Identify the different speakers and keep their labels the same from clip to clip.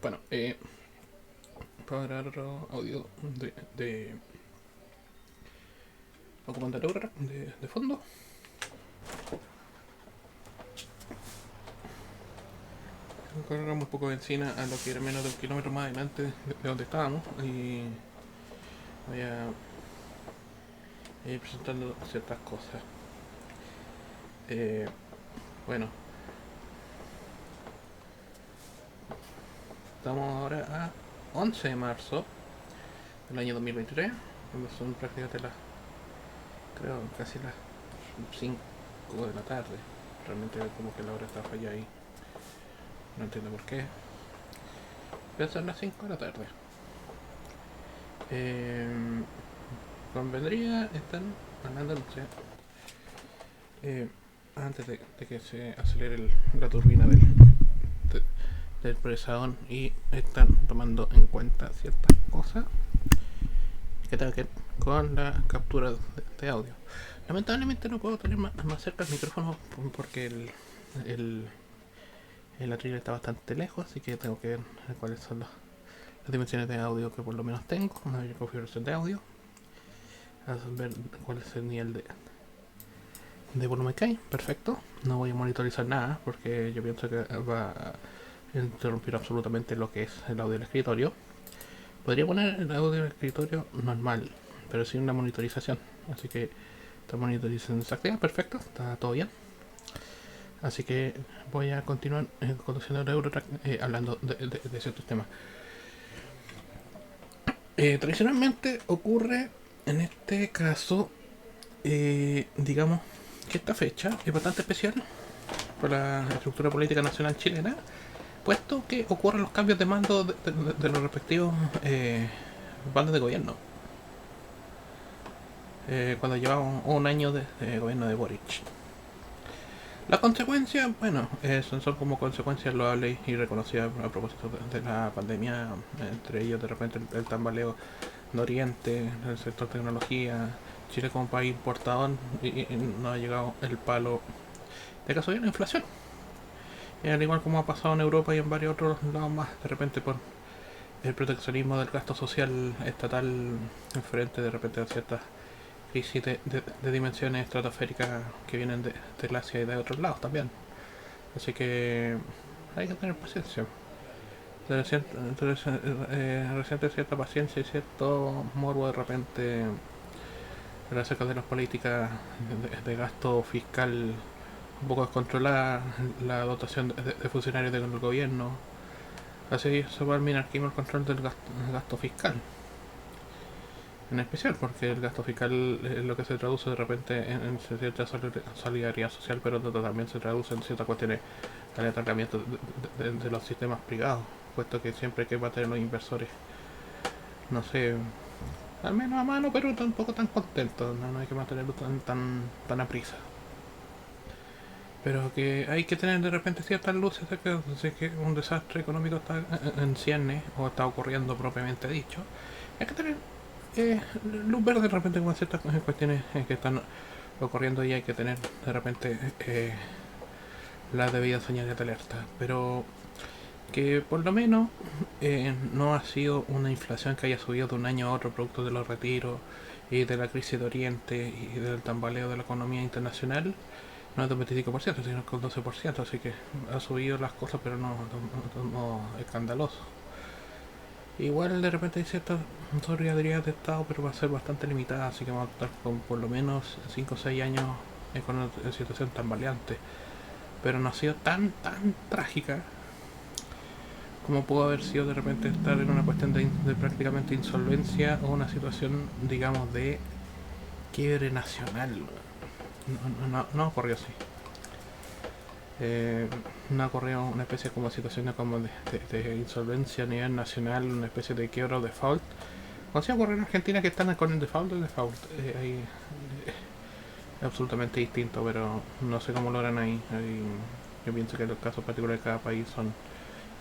Speaker 1: Bueno, para grabar otro audio de ocupando el Eurotrack de fondo. Cargamos un poco de benzina a lo que era menos de 1 kilómetro más adelante de donde estábamos y voy a ir presentando ciertas cosas. Eh, bueno, estamos ahora a 11 de marzo del año 2023, cuando son prácticamente creo, casi las 5 de la tarde. Realmente como que la hora está fallada ahí, no entiendo por qué. Deben ser las 5 de la tarde. Eh, Convendría estar hablando, no sé, antes de que se acelere la turbina del presadón y están tomando en cuenta ciertas cosas que tengan que ver con la captura de audio. Lamentablemente no puedo tener más cerca el micrófono porque el, el atril está bastante lejos, así que tengo que ver cuáles son las dimensiones de audio que por lo menos tengo, una configuración de audio, a ver cuál es el nivel de volumen que hay. Perfecto, no voy a monitorizar nada porque yo pienso que va a interrumpir absolutamente lo que es el audio del escritorio. Podría poner el audio del escritorio normal, pero sin una monitorización, así que esta monitorización se activa. Perfecto, está todo bien. Así que voy a continuar conduciendo el Eurotrack hablando de ciertos temas. Tradicionalmente ocurre en este caso, digamos que esta fecha es bastante especial para la estructura política nacional chilena, puesto que ocurren los cambios de mando de los respectivos bandos de gobierno. Cuando llevamos un año de gobierno de Boric. Las consecuencias, bueno, son como consecuencias loables y reconocidas a propósito de la pandemia, entre ellos de repente el tambaleo de Oriente, el sector tecnología, Chile como país importador y no ha llegado el palo de caso de la inflación. Y al igual como ha pasado en Europa y en varios otros lados más, de repente por el proteccionismo del gasto social estatal frente de repente a ciertas crisis de dimensiones estratosféricas que vienen del Asia y de otros lados también. Así que hay que tener paciencia. Reciente cierta paciencia y cierto morbo de repente acerca de las políticas de gasto fiscal un poco descontrolada, la dotación de funcionarios del gobierno. Así se va al minarquismo el control del gasto fiscal. En especial porque el gasto fiscal es lo que se traduce de repente en cierta solidaridad social, pero también se traduce en ciertas cuestiones de atarcamiento de los sistemas privados, puesto que siempre hay que mantener los inversores, no sé, al menos a mano, pero tampoco tan contentos, no hay que mantenerlo tan a prisa. Pero que hay que tener de repente ciertas luces de que un desastre económico está en ciernes o está ocurriendo propiamente dicho. Hay que tener luz verde de repente con ciertas cuestiones que están ocurriendo y hay que tener de repente las debidas señales de alerta. Pero que por lo menos no ha sido una inflación que haya subido de un año a otro producto de los retiros y de la crisis de Oriente y del tambaleo de la economía internacional. No es de un 25%, sino que un 12%, así que ha subido las cosas, pero no escandaloso. Igual de repente hay ciertas solidaridad de Estado, pero va a ser bastante limitada, así que vamos a estar con por lo menos 5 o 6 años con una situación tan variante. Pero no ha sido tan trágica como pudo haber sido de repente estar en una cuestión de prácticamente insolvencia o una situación, digamos, de quiebre nacional. No ocurrió así. No ocurrió una especie como situación como de insolvencia a nivel nacional, una especie de quiebra o default. Como si ocurre en Argentina que están con el default, ahí es absolutamente distinto, pero no sé cómo lo harán ahí. Yo pienso que los casos particulares de cada país son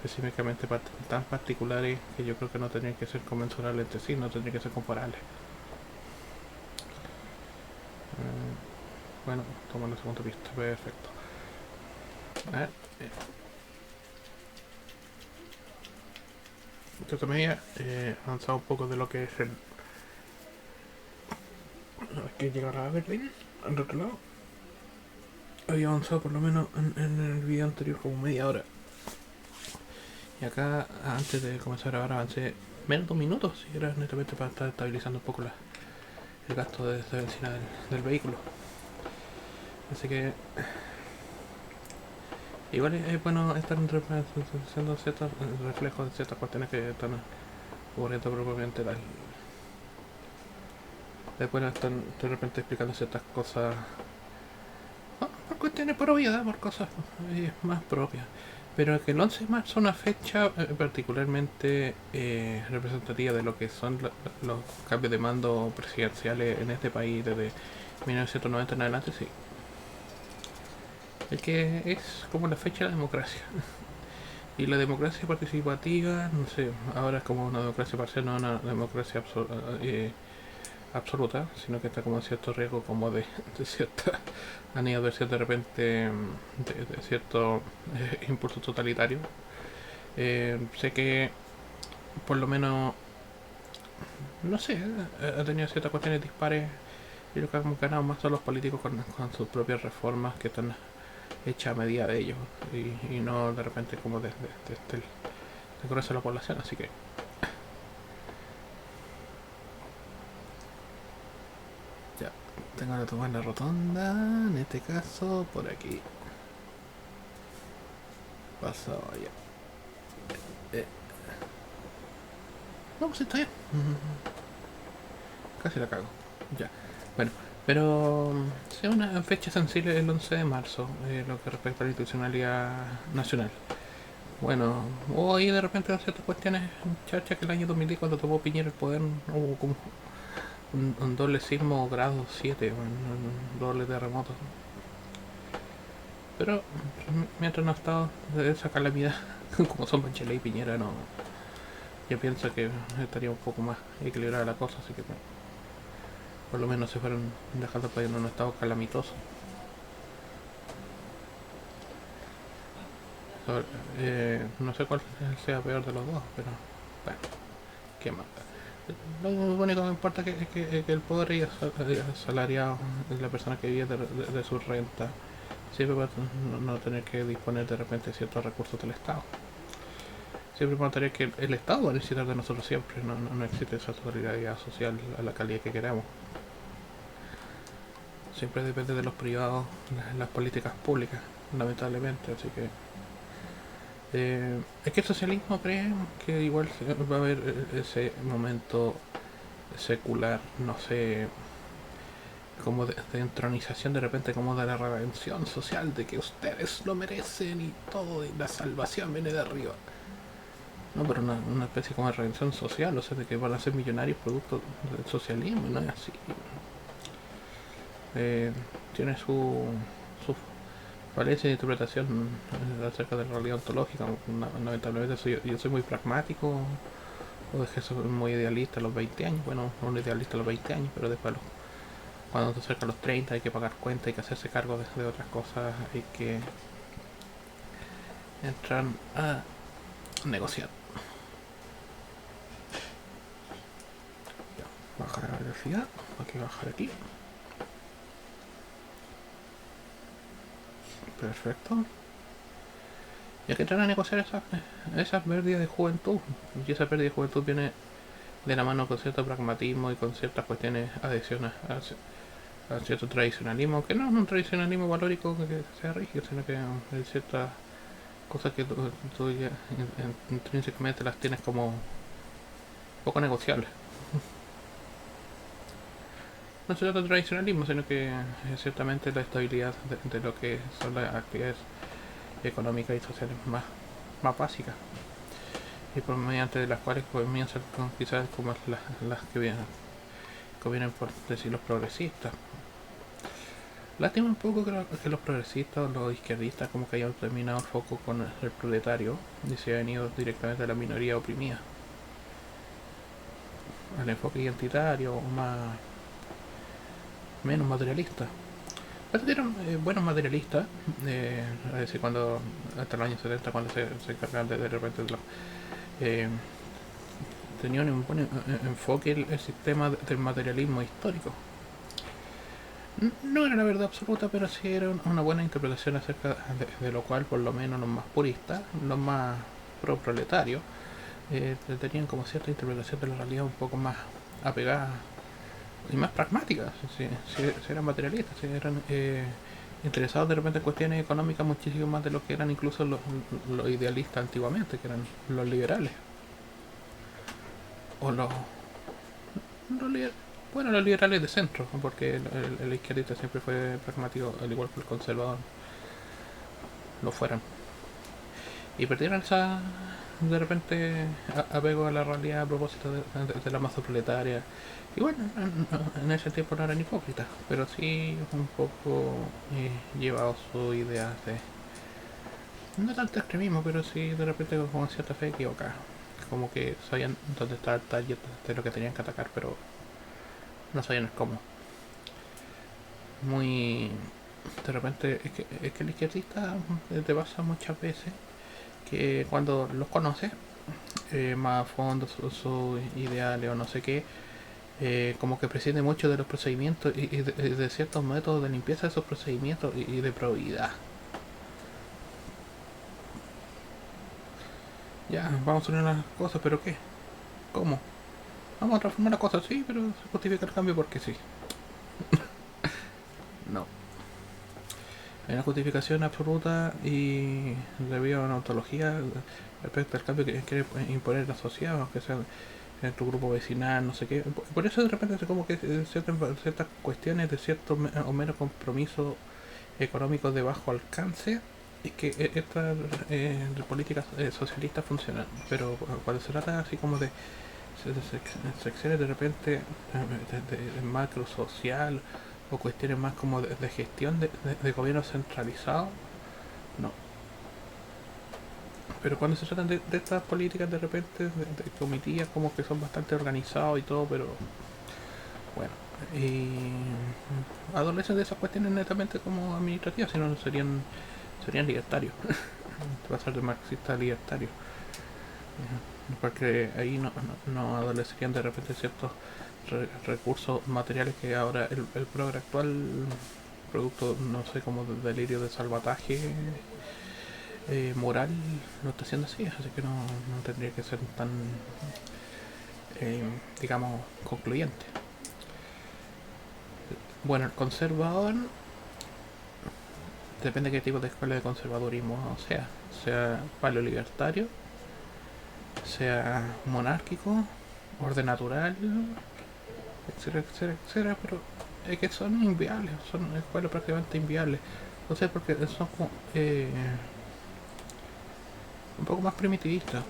Speaker 1: específicamente tan particulares que yo creo que no tendrían que ser conmensurables entre sí, no tendrían que ser comparables. Bueno, toma la segunda pista, perfecto. A ver, cierta medida, avanzado un poco de lo que es el... Hay que llegar a Berlín, al otro lado. Había avanzado por lo menos en el video anterior como media hora. Y acá, antes de comenzar a grabar, avancé menos de un minuto, si era netamente para estar estabilizando un poco el gasto de benzina del vehículo. Así que igual es bueno estar haciendo ciertos reflejos de ciertas cuestiones que están ocurriendo propiamente tal. Después están de repente explicando ciertas cosas, no, por cuestiones por obviedad, por cosas más propias. Pero que el 11 de marzo es una fecha particularmente representativa de lo que son los cambios de mando presidenciales en este país desde 1990 en adelante, sí. Es que es como la fecha de la democracia. Y la democracia participativa, no sé, ahora es como una democracia parcial, no una democracia absoluta, sino que está como cierto riesgo como de cierta aniversación de repente de cierto impulso totalitario. Sé que por lo menos, no sé, ha tenido ciertas cuestiones dispares y lo que han ganado más son los políticos con sus propias reformas que están hechas a medida de ellos y no de repente como desde el grueso de la población, así que ya, tengo que tomar la rotonda, en este caso por aquí. Pasado ya. No, pues está bien. Casi la cago. Ya. Bueno, pero sea una fecha sensible el 11 de marzo, lo que respecta a la institucionalidad nacional. Bueno, hubo ahí de repente ciertas cuestiones, chacha, que el año 2010 cuando tomó Piñera el poder hubo como un doble sismo grado 7, un doble terremoto. Pero mientras no ha estado de esa calamidad, como son Bachelet y Piñera, no, yo pienso que estaría un poco más equilibrada la cosa, así que bueno, por lo menos se fueron dejando el país en un estado calamitoso. No sé cuál sea peor de los dos, pero bueno, qué más. Lo único que me importa es que el pobre y asalariado, la persona que vive de su renta, siempre va a no tener que disponer de repente de ciertos recursos del Estado. Siempre vamos a tener que el Estado va a necesitar de nosotros siempre, no existe esa solidaridad social a la calidad que queramos. Siempre depende de los privados, las políticas públicas, lamentablemente, así que es que el socialismo cree que igual va a haber ese momento secular, no sé, como de entronización de repente, como de la redención social, de que ustedes lo merecen y todo, y la salvación viene de arriba. No, pero una especie como de redención social, o sea, de que van a ser millonarios producto del socialismo, y no es así. Tiene su falencia de interpretación acerca de la realidad ontológica. Lamentablemente yo soy muy pragmático, o es que soy muy idealista a los 20 años. Bueno, un idealista a los 20 años, pero después cuando se acerca a los 30 hay que pagar cuenta, hay que hacerse cargo de otras cosas, hay que entrar a negociar. Ya, bajar la velocidad, hay que bajar aquí. Perfecto. Y hay que entrar a negociar esas pérdidas de juventud. Y esa pérdida de juventud viene de la mano con cierto pragmatismo y con ciertas cuestiones adhesiones a cierto tradicionalismo, que no es un tradicionalismo valórico que sea rígido, sino que hay ciertas cosas que tú ya intrínsecamente las tienes como poco negociables. No se trata de tradicionalismo, sino que ciertamente la estabilidad de lo que son las actividades económicas y sociales más básicas, y por mediante de las cuales comienzan con quizás como las que vienen por decir los progresistas. Lástima un poco que los progresistas o los izquierdistas como que hayan terminado el foco con el proletario y se hayan ido directamente a la minoría oprimida, al enfoque identitario o menos materialista. Pero eran buenos materialistas, es decir, cuando hasta los años 70 cuando se encargaban de repente de los tenía un buen enfoque el sistema del materialismo histórico. No era la verdad absoluta, pero sí era una buena interpretación acerca de lo cual, por lo menos los más puristas, los más pro-proletarios, tenían como cierta interpretación de la realidad un poco más apegada y más pragmática. Si eran materialistas, si eran interesados de repente en cuestiones económicas muchísimo más de lo que eran incluso los idealistas antiguamente, que eran los liberales. O los bueno, los liberales de centro, porque el izquierdista siempre fue pragmático, al igual que el conservador lo fueran. Y perdieron esa, de repente, apego a la realidad a propósito de la masa proletaria. Y bueno, en ese tiempo no eran hipócritas, pero sí un poco llevado su idea de, no tanto extremismo, pero sí de repente con cierta fe equivocada. Como que sabían dónde estaba el target de lo que tenían que atacar, pero no sabían el cómo. Muy... De repente, es que el izquierdista te pasa muchas veces que cuando los conoces más a fondo sus ideales o no sé qué, como que prescinde mucho de los procedimientos y de ciertos métodos de limpieza de esos procedimientos y de probidad. Ya, vamos a unir las cosas, pero ¿qué? ¿Cómo? Vamos a transformar las cosas, sí, pero se justifica el cambio porque sí. No. Hay una justificación absoluta y debido a una ontología respecto al cambio que quiere imponer la sociedad, aunque sea en tu grupo vecinal, no sé qué. Por eso de repente es como que ciertas cuestiones de cierto o menos compromiso económicos de bajo alcance y que estas políticas socialistas funcionan. Pero cuando se trata así como de secciones de repente de macro social o cuestiones más como de gestión de gobierno centralizado, no. Pero cuando se tratan de estas políticas de repente de comitivas como que son bastante organizados y todo, pero bueno, y adolecen de esas cuestiones netamente como administrativas, si no serían libertarios. Pasar de marxista a libertario, porque ahí no adolecerían de repente ciertos recursos materiales que ahora el progre actual, producto, no sé, como de delirio de salvataje moral, lo está haciendo así que no tendría que ser tan, digamos, concluyente. Bueno, el conservador depende de qué tipo de escuela de conservadurismo sea paleolibertario, sea monárquico, orden natural, etcétera, etcétera, etcétera, pero es que son inviables, son escuelas prácticamente inviables. No sé, porque son como, un poco más primitivistas.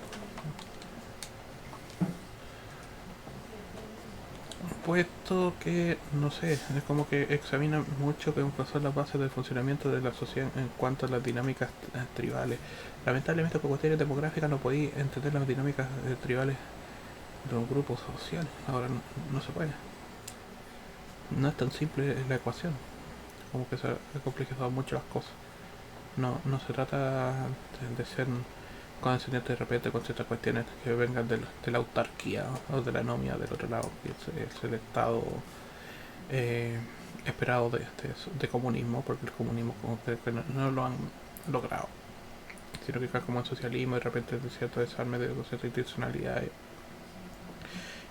Speaker 1: Puesto que, no sé, es como que examina mucho que son las bases del funcionamiento de la sociedad en cuanto a las dinámicas tribales. Lamentablemente por cuestiones demográficas no podéis entender las dinámicas tribales de un grupo social. Ahora no se puede. No es tan simple la ecuación. Como que se ha complejizado mucho las cosas. No se trata de ser condescendiente de repente con ciertas cuestiones que vengan de la autarquía o de la anomia del otro lado, que es el estado eh, esperado de comunismo, porque el comunismo como que no lo han logrado, sino que cae como en socialismo y de repente de cierto desarme de cierta intencionalidad,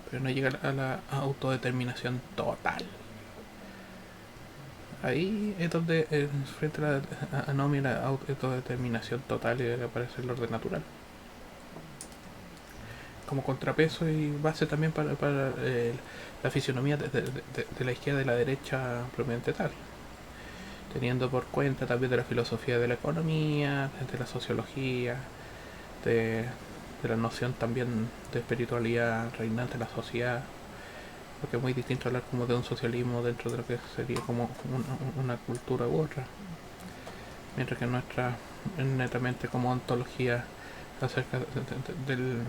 Speaker 1: pero no llega a la autodeterminación total. Ahí es donde frente a la anomia y la autodeterminación total aparece el orden natural como contrapeso y base también para la fisionomía de la izquierda y la derecha propiamente tal, teniendo por cuenta también de la filosofía de la economía, de la sociología, de, de la noción también de espiritualidad reinante en la sociedad, porque es muy distinto hablar como de un socialismo dentro de lo que sería como una cultura u otra, mientras que nuestra es netamente como ontología acerca del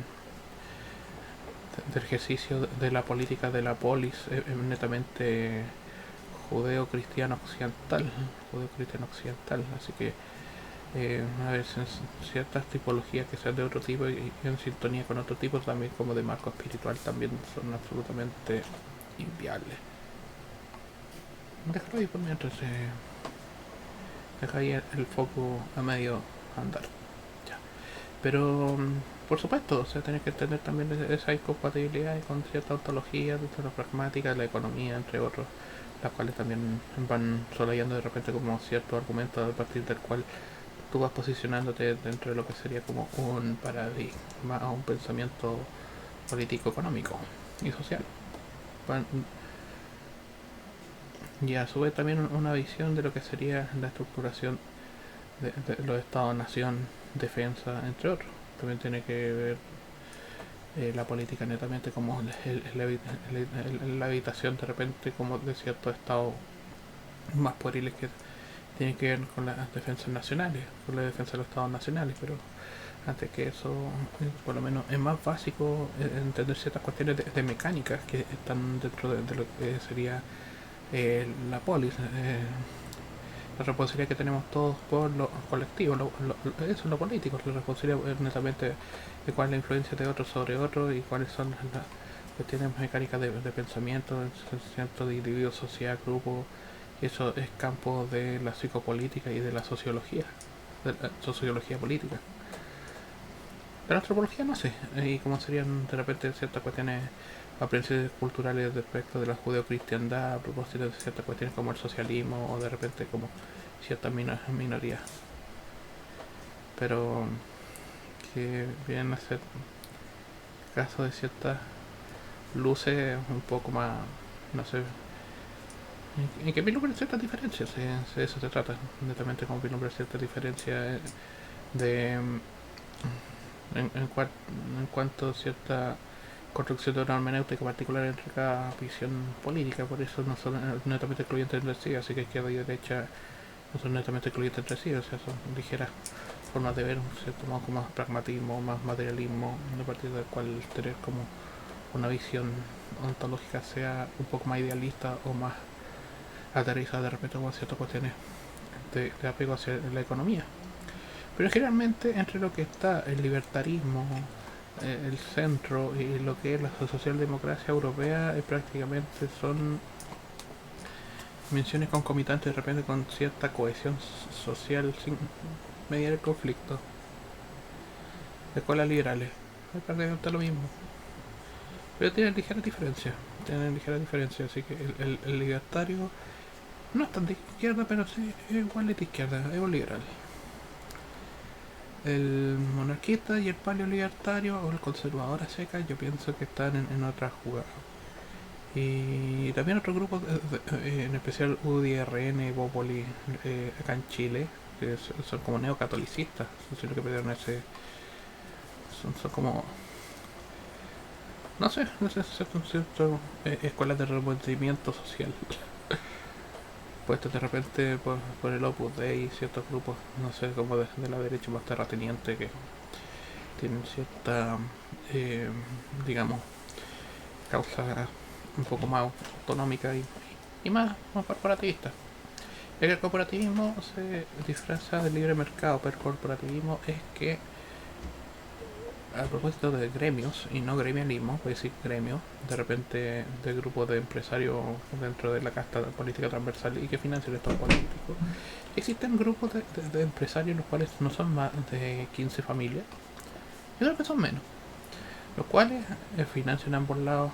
Speaker 1: ejercicio de la política de la polis netamente judeo-cristiano occidental, así que a veces ciertas tipologías que sean de otro tipo y en sintonía con otro tipo también como de marco espiritual también son absolutamente inviables. Déjalo ahí por mientras deja ahí el foco a medio andar. Ya. Pero por supuesto, o sea, tenés que entender también esa incompatibilidad con cierta ontología, desde la pragmática, la economía, entre otros, las cuales también van solayando de repente como cierto argumento a partir del cual tú vas posicionándote dentro de lo que sería como un paradigma o un pensamiento político, económico y social. Y a su vez también una visión de lo que sería la estructuración de los estados-nación, defensa, entre otros. También tiene que ver la política netamente como la habitación de repente como de ciertos estados más pueriles que tienen que ver con las defensas nacionales, con la defensa de los estados nacionales, pero antes que eso, por lo menos es más básico entender ciertas cuestiones de mecánicas que están dentro de lo que sería la polis, la responsabilidad que tenemos todos por lo colectivo, eso es lo político, la responsabilidad es netamente de cuál es la influencia de otros sobre otros y cuáles son las cuestiones mecánicas de pensamiento, de individuos, sociedad, grupo, y eso es campo de la psicopolítica y de la sociología política. De la antropología no sé, y como serían de repente ciertas cuestiones aprensiones culturales respecto de la judeocristiandad a propósito de ciertas cuestiones como el socialismo o de repente como ciertas minorías. Pero que vienen a ser caso de ciertas luces un poco más, no sé, en que vislumbran ciertas diferencias, de eso se trata, netamente como vislumbrar ciertas diferencias de en cuanto a cierta construcción de una hermenéutica particular entre cada visión política, por eso no son netamente excluyentes entre sí, así que izquierda y derecha no son netamente excluyentes entre sí, o sea, son ligeras formas de ver, un cierto modo como más pragmatismo, más materialismo, a partir del cual tener como una visión ontológica sea un poco más idealista o más aterrizada de repente con ciertas cuestiones de apego hacia la economía. Pero generalmente entre lo que está el libertarismo, el centro y lo que es la socialdemocracia europea prácticamente son menciones concomitantes de repente con cierta cohesión social sin mediar el conflicto. Escuelas liberales, es prácticamente lo mismo. Pero tienen ligeras diferencias, así que el libertario no es tan de izquierda, pero sí es igual de izquierda, es un liberal. El monarquista y el paleolibertario o el conservador a secas yo pienso que están en otra jugada. Y también otros grupos, en especial UDRN, Bópoli, acá en Chile, que son como neocatolicistas, son que perdieron ese. Son como. No sé, son ciertas escuelas de removimiento social. Puestos de repente por el Opus Dei, ciertos grupos, no sé, como de la derecha más terrateniente que tienen cierta, eh, digamos, causa un poco más autonómica y más corporativista. Ya que el corporativismo se disfraza del libre mercado, pero el corporativismo es que, a propósito de gremios y no gremialismo, puede decir gremios, de repente de grupos de empresarios dentro de la casta política transversal y que financian el Estado político, existen grupos de empresarios los cuales no son más de 15 familias y otros que son menos, los cuales financian ambos lados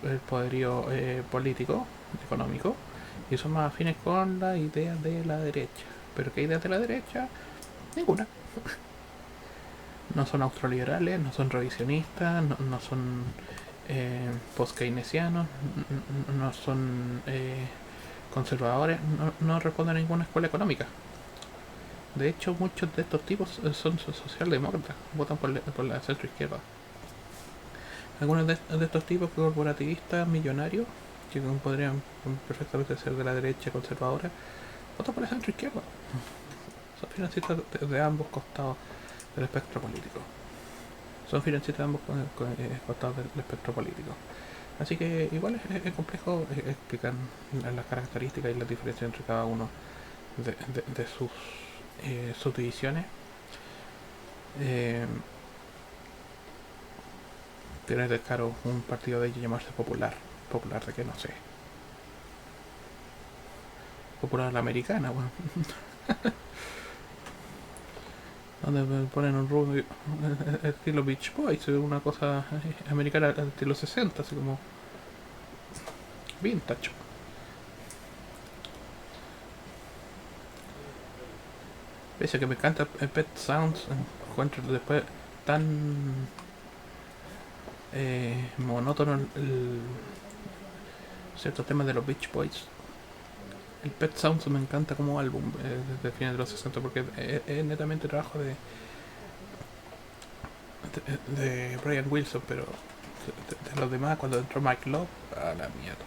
Speaker 1: el poderío político, económico, y son más afines con las ideas de la derecha. ¿Pero qué ideas de la derecha? Ninguna. No son austroliberales, no son revisionistas, no son post-keynesianos, no son conservadores, no responden a ninguna escuela económica. De hecho, muchos de estos tipos son socialdemócratas, votan por la centro izquierda. Algunos de estos tipos corporativistas millonarios, que podrían perfectamente ser de la derecha conservadora, votan por la centro izquierda. Son financistas de ambos costados del espectro político. Son financistas de ambos costados del espectro político. Así que igual es complejo explicar las características y las diferencias entre cada uno de sus subdivisiones. Tiene descaro un partido de ellos llamarse Popular. Popular de que no sé. Popular la americana, bueno. Donde ponen un rubio estilo Beach Boys, una cosa americana al estilo 60, así como vintage. Pese a que me encanta Pet Sounds, encuentro después tan monótono ciertos temas de los Beach Boys. El Pet Sounds me encanta como álbum desde el final de los 60 porque es netamente trabajo de Brian Wilson, pero de los demás, cuando entró Mike Love, a la mierda.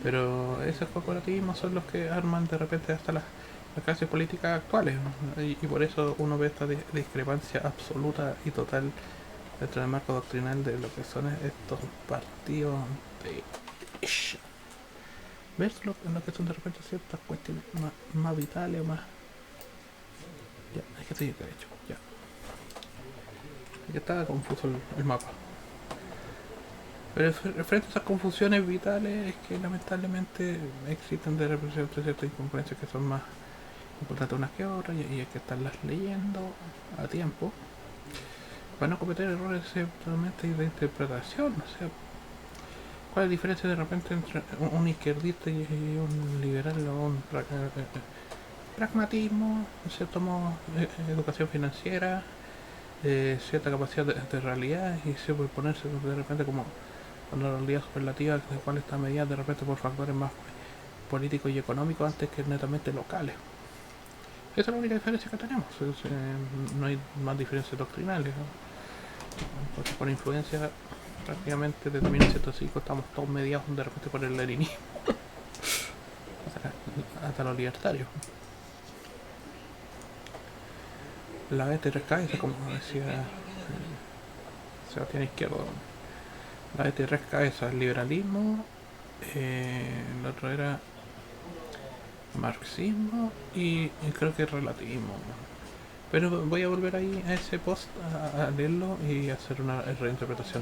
Speaker 1: Pero esos corporatismos son los que arman de repente hasta las clases políticas actuales, ¿no? Y por eso uno ve esta discrepancia absoluta y total dentro del marco doctrinal de lo que son estos partidos de... ¿Ves lo que son de repente ciertas cuestiones más vitales o más... Ya, es que estoy derecho, ya. Es que estaba confuso el mapa. Pero frente a esas confusiones vitales es que lamentablemente existen de repente ciertas incongruencias que son más importantes unas que otras y hay que estarlas leyendo a tiempo para no cometer errores simplemente de interpretación. O sea, ¿cuál es la diferencia de repente entre un izquierdista y un liberal o un pragmatismo, en cierto modo, educación financiera, cierta capacidad de realidad y se puede ponerse de repente como una realidad superlativa de cuál está medida de repente por factores más políticos y económicos antes que netamente locales? Esa es la única diferencia que tenemos. No hay más diferencias doctrinales, ¿no? Porque por influencia prácticamente desde 1905 estamos todos mediados de repente por el leninismo hasta los libertarios. La vez de tres cabezas, como decía Sebastián Izquierdo, la vez de tres cabezas, liberalismo, el otro era marxismo y creo que relativismo. Pero voy a volver ahí a ese post a leerlo y hacer una reinterpretación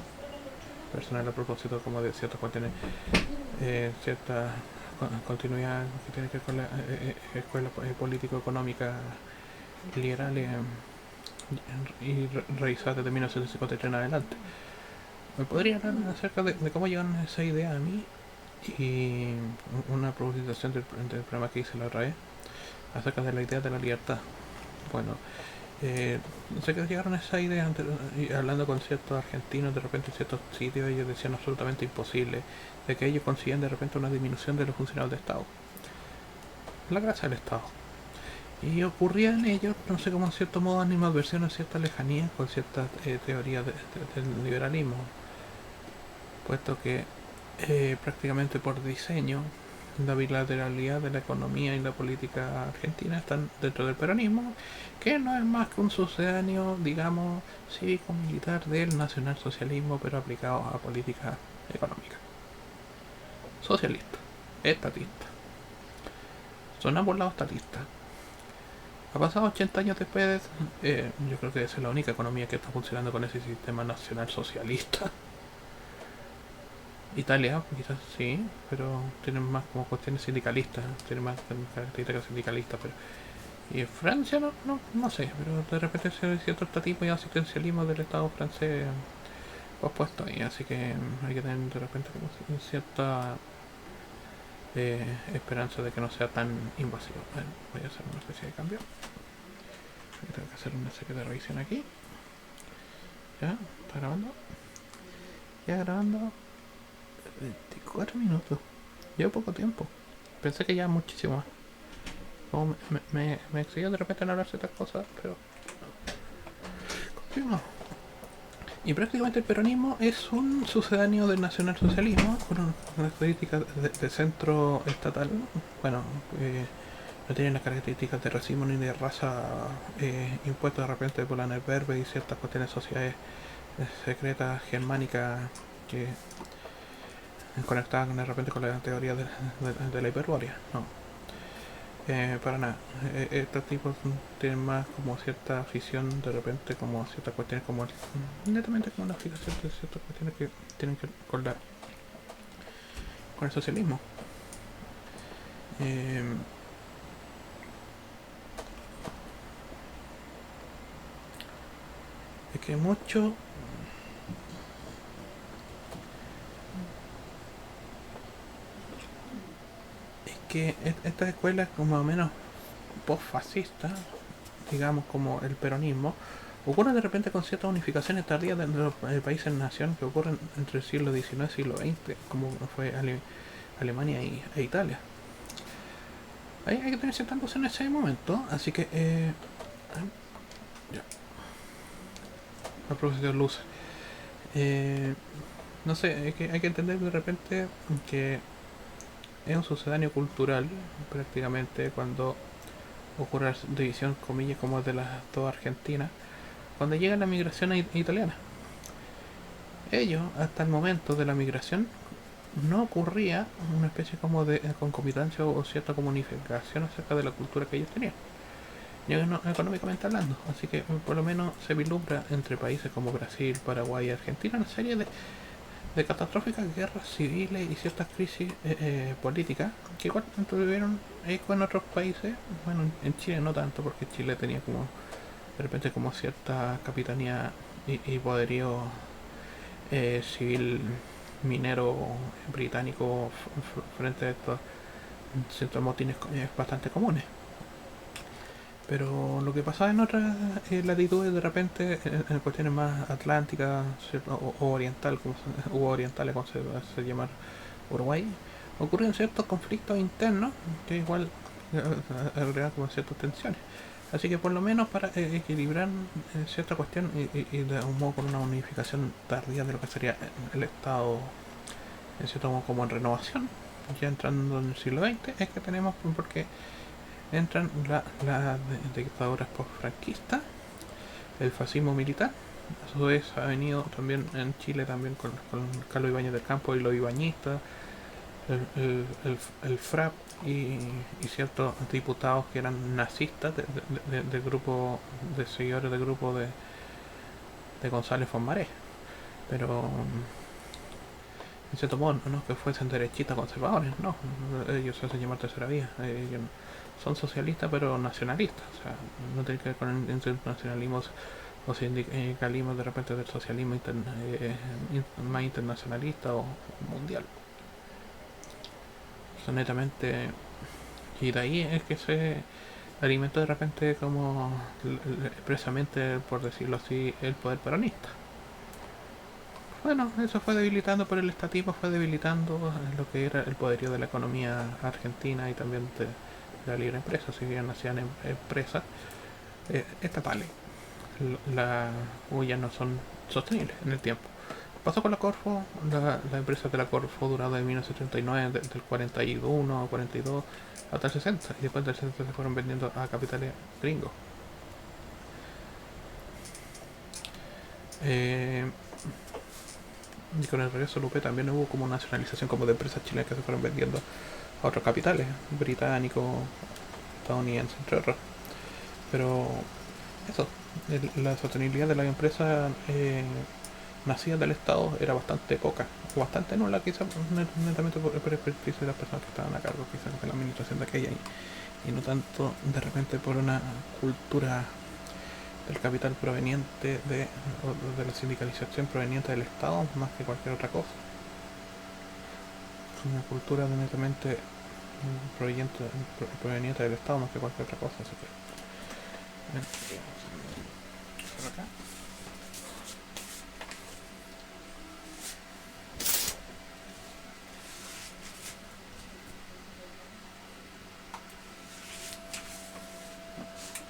Speaker 1: personal a propósito como de ciertas cuestiones, cierta continuidad que tiene que ver con la escuela político-económica liberal y revisar desde 1953 en adelante. ¿Me podría hablar acerca de cómo llegan esa idea a mí y una profundización del programa que hice la otra vez acerca de la idea de la libertad? Bueno, sé que llegaron a esa idea y hablando con ciertos argentinos de repente en ciertos sitios ellos decían absolutamente imposible de que ellos consigan de repente una disminución de los funcionarios de Estado, la grasa del Estado, y ocurría en ellos, no sé cómo en cierto modo animadversión a cierta lejanía con ciertas teorías del liberalismo, puesto que prácticamente por diseño la bilateralidad de la economía y la política argentina están dentro del peronismo, que no es más que un sucedáneo, digamos, cívico-militar del nacionalsocialismo, pero aplicado a política económica. Socialista, estatista. Son ambos lados estatistas. Ha pasado 80 años después, yo creo que es la única economía que está funcionando con ese sistema nacional socialista. Italia, quizás sí, pero tienen más como cuestiones sindicalistas, tienen más características sindicalistas, pero... Y en Francia no sé, pero de repente se ve cierto estatismo y asistencialismo del Estado francés opuesto ahí, así que hay que tener de repente como cierta esperanza de que no sea tan invasivo. Bueno, voy a hacer una especie de cambio. Tengo que hacer una serie de revisión aquí. Ya, está grabando. Ya grabando 24 minutos. Llevo poco tiempo. Pensé que ya muchísimo más. Como me exigió de repente en hablar ciertas cosas, pero... Continuamos. Y prácticamente el peronismo es un sucedáneo del nacionalsocialismo con unas características de centro estatal. Bueno, no tienen las características de racismo ni de raza impuestas de repente por la Nerverbe y ciertas cuestiones sociales secretas germánicas que conectada de repente con la teoría de la hiperbórea, no. Para nada. Estos tipos tienen más como cierta afición de repente, como ciertas cuestiones como netamente como una fijación de ciertas cuestiones que tienen que ver con el socialismo. Eh, es que mucho es que estas escuelas como más o menos post-fascistas, digamos como el peronismo, ocurren de repente con ciertas unificaciones tardías de los países-nación que ocurren entre el siglo XIX y siglo XX, como fue Alemania e Italia. Hay que tener ciertas cosas en ese momento, así que ya, la profesor Luz. Eh, no sé, hay que entender de repente que es un sucedáneo cultural prácticamente cuando ocurre la división, comillas, como de las dos Argentinas, cuando llega la migración italiana. Ellos, hasta el momento de la migración, no ocurría una especie como de concomitancia o cierta comunicación acerca de la cultura que ellos tenían, ya no, económicamente hablando. Así que por lo menos se vislumbra entre países como Brasil, Paraguay y Argentina una serie de catastróficas guerras civiles y ciertas crisis políticas que igual tuvieron eco en otros países. Bueno, en Chile no tanto, porque Chile tenía como de repente como cierta capitanía y poderío civil minero británico frente a estos ciertos motines bastante comunes. Pero lo que pasaba en otras latitudes de repente, en cuestiones más atlánticas, ¿cierto? O oriental, u orientales, como se hace llamar Uruguay, ocurren ciertos conflictos internos que igual agregan como ciertas tensiones. Así que por lo menos para equilibrar cierta cuestión y de un modo con una unificación tardía de lo que sería el Estado, en cierto modo como en renovación, ya entrando en el siglo XX, es que tenemos, porque entran las dictaduras post-franquistas, el fascismo militar. A su vez ha venido también en Chile también con Carlos Ibáñez del Campo y los ibañistas, el FRAP y ciertos diputados que eran nazistas de grupo de seguidores del grupo de González Fonmaré. Pero en cierto modo no que fuesen derechistas conservadores, no, ellos se hacen llamar tercera vía, ellos son socialistas pero nacionalistas, o sea, no tiene que ver con el internacionalismo o sindicalismo de repente del socialismo más internacionalista o mundial. Son netamente, y de ahí es que se alimenta de repente como expresamente, por decirlo así, el poder peronista. Bueno, eso fue debilitando por el estatismo, fue debilitando lo que era el poderío de la economía argentina y también de la libre empresa, si bien hacían empresas estatales, las cuyas no son sostenibles en el tiempo. Pasó con la Corfo, las empresas de la Corfo duraron de 1939, del 41 42 hasta el 60, y después del 60 se fueron vendiendo a capitales gringos. Y con el regreso Lupe también hubo como nacionalización como de empresas chilenas que se fueron vendiendo a otros capitales, británicos, estadounidenses, entre otros. Pero eso, la sostenibilidad de las empresas nacidas del Estado era bastante poca, o bastante nula, quizás netamente por el expertise de las personas que estaban a cargo quizás de la administración de aquella, y no tanto de repente por una cultura del capital proveniente de la sindicalización proveniente del Estado más que cualquier otra cosa. Es una cultura netamente proveniente del Estado más que cualquier otra cosa. Así que, por acá.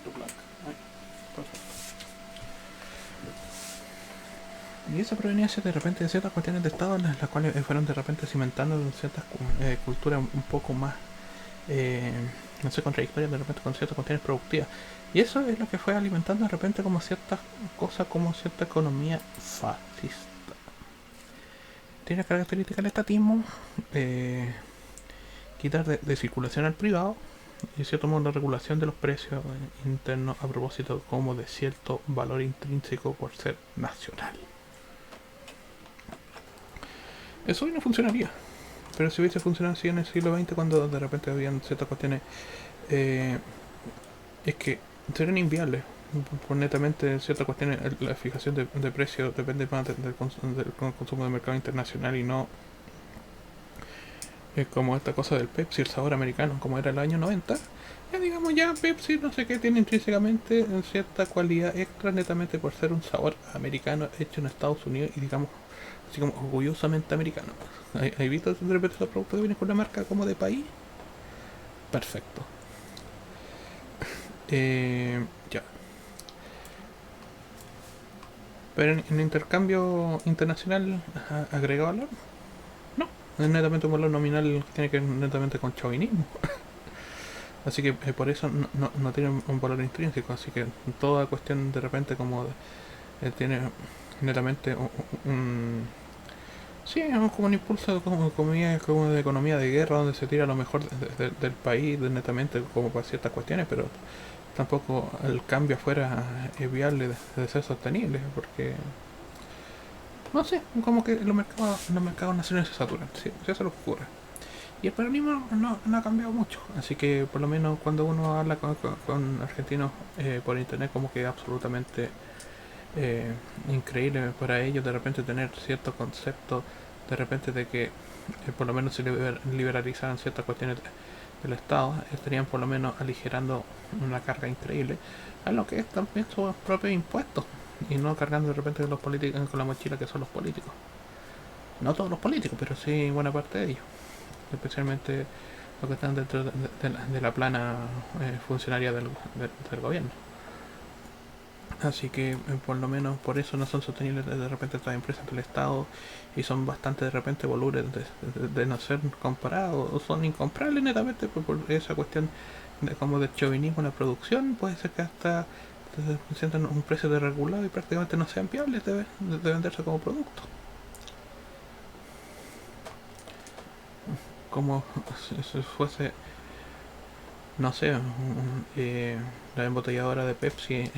Speaker 1: Tu placa. Ay, perfecto. Y esa proveniencia de repente de ciertas cuestiones de Estado en las cuales fueron de repente cimentando ciertas culturas un poco más, eh, no sé, contradictorias de repente con ciertas cuestiones productivas. Y eso es lo que fue alimentando de repente como ciertas cosas, como cierta economía fascista. tiene características del estatismo, quitar de circulación al privado y cierto modo la regulación de los precios internos a propósito como de cierto valor intrínseco por ser nacional. Eso hoy no funcionaría, pero si hubiese funcionado así en el siglo XX cuando de repente habían ciertas cuestiones, eh, es que serían inviables. Por netamente ciertas cuestiones, la fijación de precios depende más del consumo de mercado internacional y no es como esta cosa del Pepsi, el sabor americano, como era el año 90. Ya digamos, ya Pepsi no sé qué tiene intrínsecamente cierta cualidad extra netamente por ser un sabor americano hecho en Estados Unidos y digamos así como orgullosamente americano. ¿Hay visto de repente los productos que vienen con una marca como de país? Perfecto. Ya. Pero en intercambio internacional agrega valor. No. Es netamente un valor nominal que tiene que ver netamente con chauvinismo. Así que por eso no tiene un valor intrínseco. Así que toda cuestión de repente como tiene netamente un sí, es como un impulso como de economía de guerra donde se tira lo mejor del país netamente como para ciertas cuestiones, pero tampoco el cambio afuera es viable de ser sostenible, porque no sé, como que los mercados nacionales se saturan, sí, eso es lo que ocurre. Y el peronismo no ha cambiado mucho, así que por lo menos cuando uno habla con argentinos por internet como que absolutamente increíble para ellos de repente tener ciertos conceptos de repente de que por lo menos si liberalizaran ciertas cuestiones del Estado estarían por lo menos aligerando una carga increíble a lo que es también sus propios impuestos y no cargando de repente con los políticos con la mochila que son los políticos, no todos los políticos pero sí buena parte de ellos, especialmente los que están dentro de la plana funcionaria del gobierno. Así que por lo menos por eso no son sostenibles de repente estas empresas del Estado y son bastante de repente volubles de no ser comparados o son incomprables netamente por esa cuestión de como de chauvinismo en la producción. Puede ser que hasta se sientan un precio desregulado y prácticamente no sean viables de venderse como producto. Como si fuese no sé, la embotelladora de Pepsi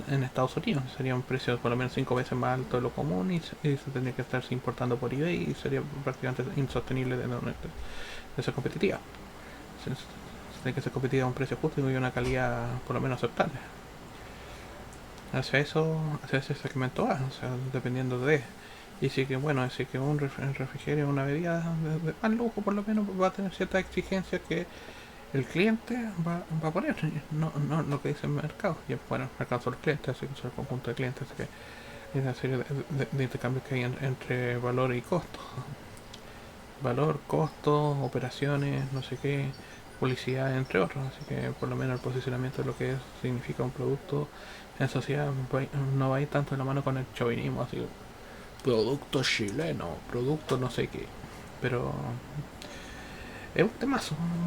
Speaker 1: en Estados Unidos sería un precio por lo menos 5 veces más alto de lo común y se tendría que estarse importando por eBay y sería prácticamente insostenible de ser competitiva. Se tiene que ser competitiva a un precio justo y una calidad por lo menos aceptable. Hacia ese segmento A, o sea, dependiendo de. Y sí que bueno, así que un refrigerio, una bebida de más lujo por lo menos va a tener ciertas exigencias que el cliente va a poner, no lo que dice el mercado. Y bueno, el mercado son los clientes, así que son el conjunto de clientes, así que hay una serie de intercambios que hay entre valor y costo. Valor, costo, operaciones, no sé qué, publicidad, entre otros. Así que por lo menos el posicionamiento de lo que significa un producto en sociedad no va a ir tanto de la mano con el chauvinismo, así producto chileno, producto no sé qué. Pero es un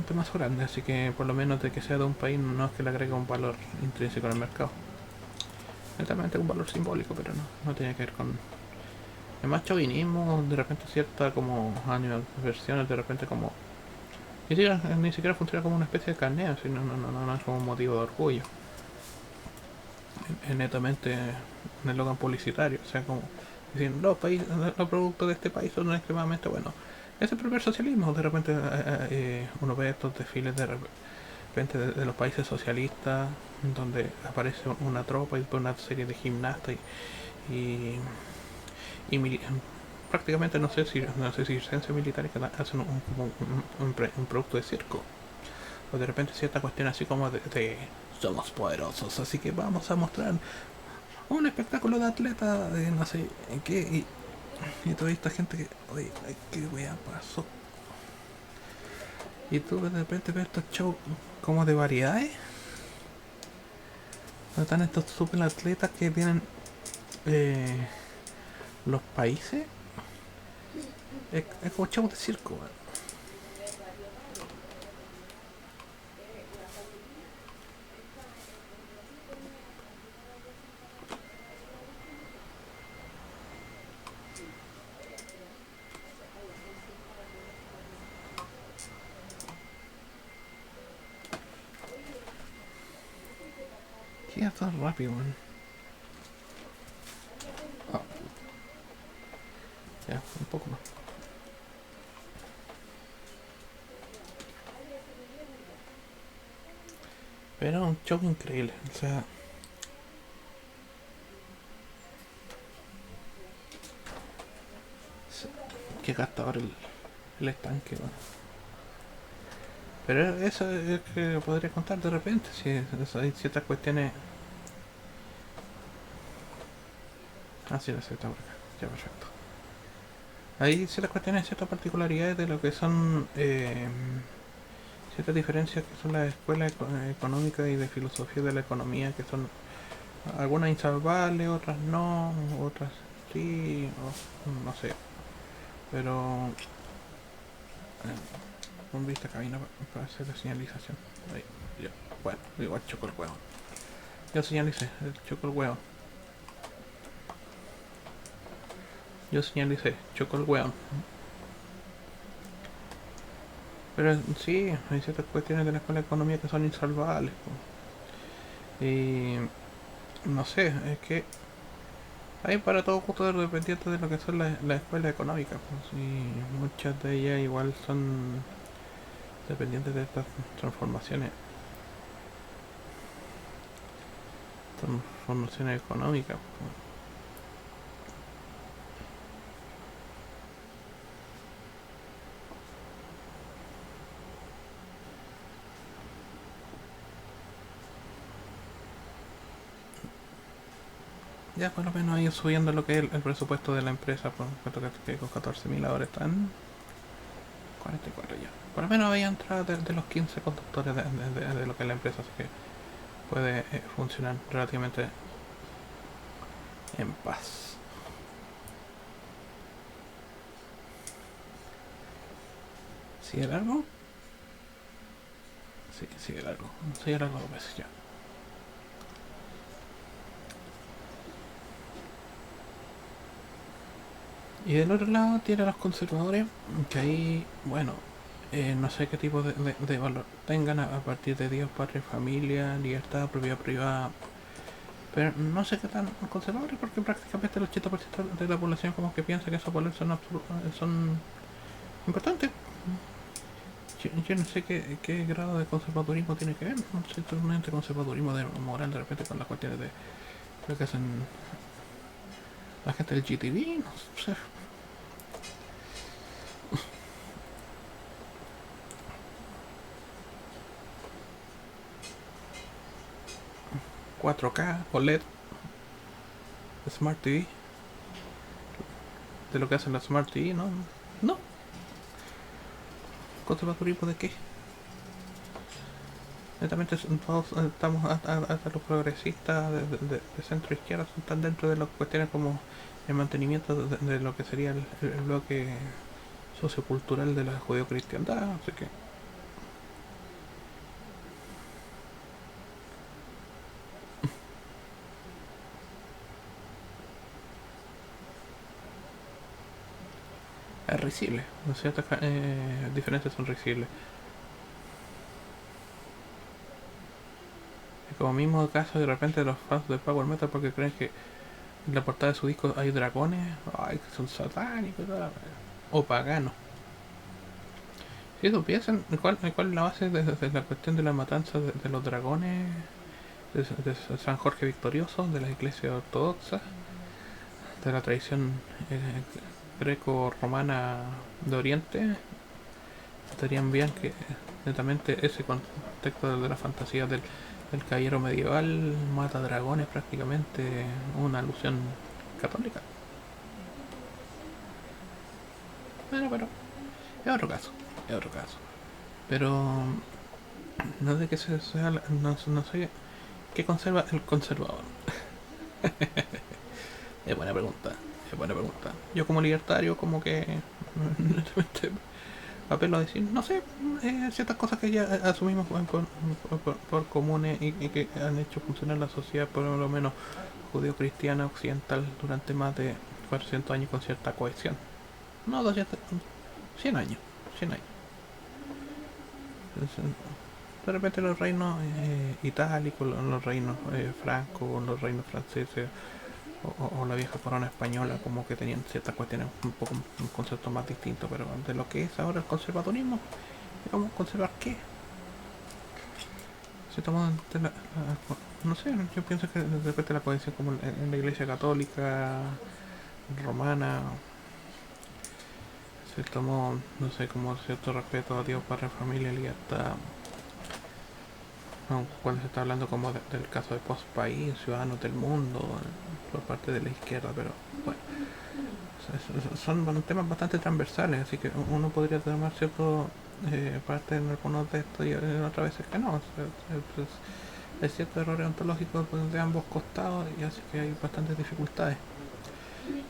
Speaker 1: temazo grande, así que por lo menos de que sea de un país no es que le agregue un valor intrínseco al mercado. Netamente un valor simbólico, pero no tiene que ver con. Es más chauvinismo, de repente cierta como versiones, de repente como. Ni siquiera funciona como una especie de carneo, sino no es como un motivo de orgullo. Es netamente un eslogan publicitario, o sea como diciendo los productos de este país son extremadamente buenos. Es el primer socialismo, de repente uno ve estos desfiles de repente de los países socialistas donde aparece una tropa y una serie de gimnastas y, y prácticamente no sé si circenses militares que hacen un producto de circo o de repente cierta cuestión así como de somos poderosos así que vamos a mostrar un espectáculo de atletas de no sé en qué y toda esta gente que oye qué wea pasó y tú de repente ves estos shows como de variedades donde están estos super atletas que tienen eh, los países. Es como show de circo, weón. Sí, esto es rápido, man. Oh, ya, un poco más. Pero un choque increíble, o sea... Que gasta ahora el estanque, man. Pero eso es que podría contar de repente, si hay ciertas cuestiones... Ah, sí, la está por acá. Ya, perfecto. Hay ciertas cuestiones, ciertas particularidades de lo que son ciertas diferencias que son las escuelas económicas y de filosofía de la economía, que son algunas insalvables, otras no, otras sí, o no sé. Pero un vista cabina para hacer la señalización. Ahí, ya. Bueno, igual choco el huevo. Yo señalicé, choco el huevo. Yo señalicé, choco el hueón. Pero sí, hay ciertas cuestiones de la escuela de economía que son insalvables. Po. Y no sé, es que hay para todo gusto dependiente de lo que son las escuelas económicas. Pues, y muchas de ellas igual son dependientes de estas transformaciones. Transformaciones económicas. Pues. Ya por lo menos ir subiendo lo que es el presupuesto de la empresa, por cuanto que con 14.000 ahora están 44 ya. Por lo menos había entrado de los 15 conductores de lo que es la empresa, así que puede funcionar relativamente en paz. ¿Sigue largo? Sí, sigue largo. Sigue largo dos veces ya. Y del otro lado tiene a los conservadores, que ahí, bueno, no sé qué tipo de valor tengan a partir de Dios, patria, familia, libertad, propiedad privada. Pero no sé qué tan conservadores porque prácticamente el 80% de la población como que piensa que esos valores son importantes. Yo no sé qué grado de conservadurismo tiene que ver. No sé, simplemente conservadurismo de moral de repente con las cuestiones de lo que hacen la gente del GTV, no sé. 4K, OLED, Smart TV, de lo que hacen las Smart TV, ¿no? No, conservadurismo de qué. Netamente todos estamos hasta los progresistas de centro izquierda están dentro de las cuestiones como el mantenimiento de lo que sería el bloque sociocultural de la judeocristiandad, así que es risible, ciertas diferencias son risibles. Es como mismo caso de repente los fans de Power Metal porque creen que en la portada de su disco hay dragones, ay, que son satánicos, o paganos. Si eso piensan, ¿cuál es la base de la cuestión de la matanza de los dragones, de San Jorge Victorioso, de la iglesia ortodoxa, de la tradición greco-romana de Oriente? Estarían bien que netamente ese contexto de la fantasía del caballero medieval mata dragones prácticamente una alusión católica. Bueno, pero es otro caso, es otro caso. Pero no sé qué sea, no sé qué conserva el conservador. Es buena pregunta, es buena pregunta. Yo como libertario como que netamente apelo a decir, no sé, ciertas cosas que ya asumimos por comunes y que han hecho funcionar la sociedad por lo menos judeo-cristiana occidental durante más de 400 años con cierta cohesión. No 200, 100 años, 100 años. de repente los reinos itálicos, los reinos francos, los reinos franceses o la vieja corona española como que tenían ciertas cuestiones un poco un concepto más distinto, pero de lo que es ahora el conservadurismo, ¿cómo conservar qué? Se toma no sé, yo pienso que de repente la coherencia como en la iglesia católica romana se tomó, no sé, como cierto respeto a Dios, Padre, familia, libertad, cuando se está hablando como del caso de post-país, ciudadanos del mundo, por parte de la izquierda, pero bueno, son temas bastante transversales, así que uno podría tomar cierto parte en algunos de estos y en otras veces que no. Hay ciertos errores ontológicos de ambos costados y así que hay bastantes dificultades.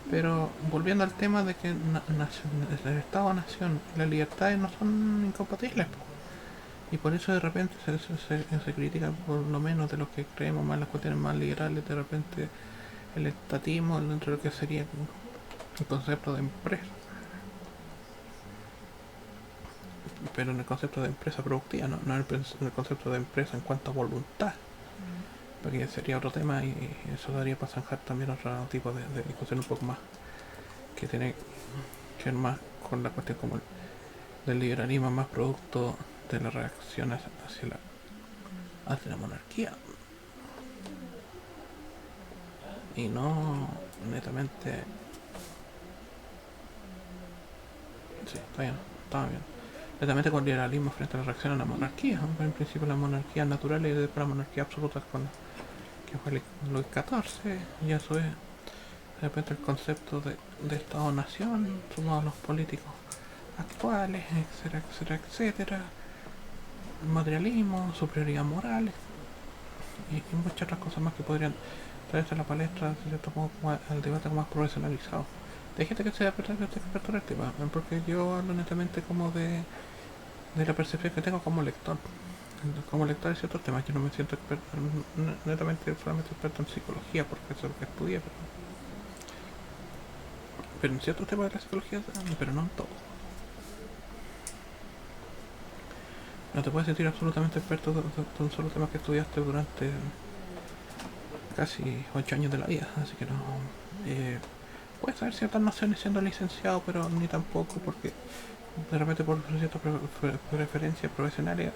Speaker 1: Pero volviendo al tema de que el Estado-Nación y las libertades no son incompatibles, y por eso de repente se critica por lo menos de los que creemos más en las cuestiones más liberales, de repente el estatismo dentro de lo que sería el concepto de empresa, pero en el concepto de empresa productiva, no en el concepto de empresa en cuanto a voluntad, porque sería otro tema y eso daría para zanjar también otro tipo de discusión un poco más que tiene que ver más con la cuestión como del liberalismo más producto de la reacción hacia la monarquía y no netamente. Sí, está bien. Netamente con liberalismo frente a la reacción a la monarquía. En principio las monarquías naturales y después las monarquías absolutas con que fue Luis XIV y eso es de repente el concepto de Estado-Nación sumado a los políticos actuales, etcétera, etcétera, etcétera, materialismo, superioridad moral y muchas otras cosas más que podrían traerse a la palestra, ¿cierto? Como al debate más profesionalizado. Hay gente que se experto en el tema, porque yo hablo netamente como de la percepción que tengo como lector. Como lector de ciertos temas, yo no me siento experto, netamente solamente experto en psicología, porque eso es lo que estudié, pero en ciertos temas de la psicología, pero no en todo. No te puedes sentir absolutamente experto de un solo tema que estudiaste durante casi 8 años de la vida, así que no. Puedes saber ciertas nociones siendo licenciado, pero ni tampoco, porque de repente por ciertas preferencias profesionales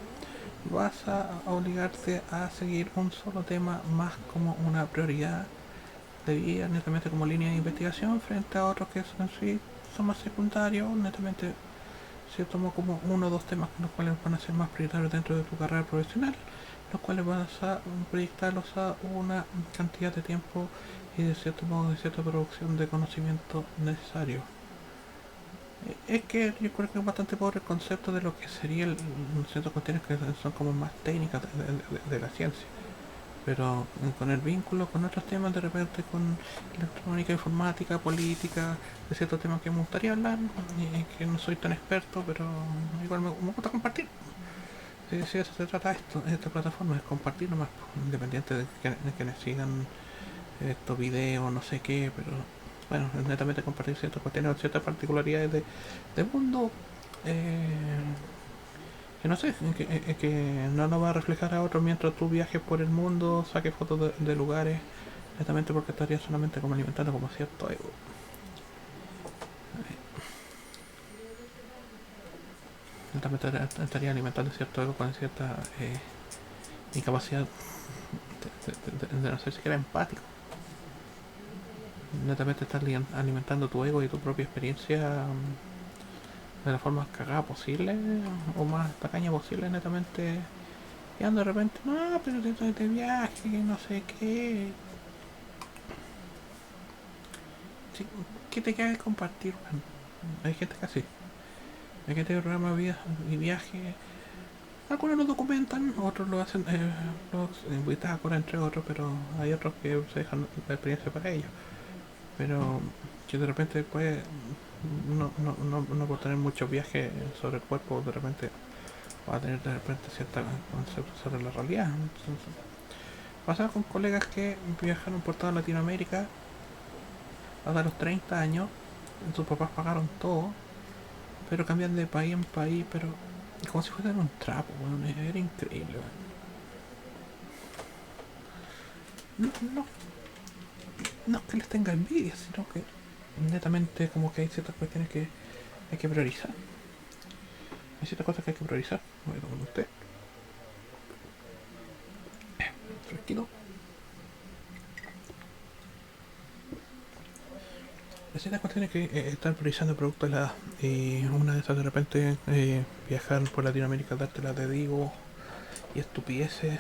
Speaker 1: vas a obligarte a seguir un solo tema más como una prioridad de vida, netamente como línea de investigación, frente a otros que son, sí, son más secundarios, netamente se tomó como uno o dos temas los cuales van a ser más prioritarios dentro de tu carrera profesional, los cuales vas a proyectarlos a una cantidad de tiempo y de cierto modo de cierta producción de conocimiento necesario. Es que yo creo que es bastante pobre el concepto de lo que sería ciertas cuestiones que son como más técnicas de la ciencia, pero con el vínculo con otros temas, de repente con electrónica, informática, política, de ciertos temas que me gustaría hablar, y que no soy tan experto, pero igual me gusta compartir. Si eso se trata esto, esta plataforma es compartir nomás, independiente de que me sigan estos videos, no sé qué, pero bueno, es netamente compartir ciertas cuestiones o ciertas particularidades de mundo. Eh, que no sé, que no lo va a reflejar a otros mientras tú viajes por el mundo, saques fotos de lugares, netamente porque estaría solamente como alimentando como cierto ego. Netamente estaría alimentando cierto ego con cierta incapacidad de no ser siquiera empático. Netamente estás alimentando tu ego y tu propia experiencia de la forma más cagada posible o más tacaña posible, netamente. Y ando de repente, no, pero te estoy de viaje, no sé qué. Sí, ¿qué te queda de compartir, man? Hay gente que así. Hay gente que programa vida y viaje. Algunos lo documentan, otros lo hacen, los bitácora entre otros, pero hay otros que se dejan la experiencia para ellos. Pero que de repente puede no por tener muchos viajes sobre el cuerpo, de repente va a tener de repente cierta concepto sobre la realidad. Entonces, pasa con colegas que viajaron por toda Latinoamérica hasta los 30 años, sus papás pagaron todo, pero cambian de país en país, pero como si fuera un trapo, weón. Era increíble, weón. No, no, no es que les tenga envidia, sino que netamente como que hay ciertas cuestiones que hay que priorizar. Hay ciertas cosas que hay que priorizar. Voy a tomar usted. Fresquito. Hay ciertas cuestiones que están priorizando el producto de la edad. Y una de esas de repente viajar por Latinoamérica, darte la de digo y estupideces.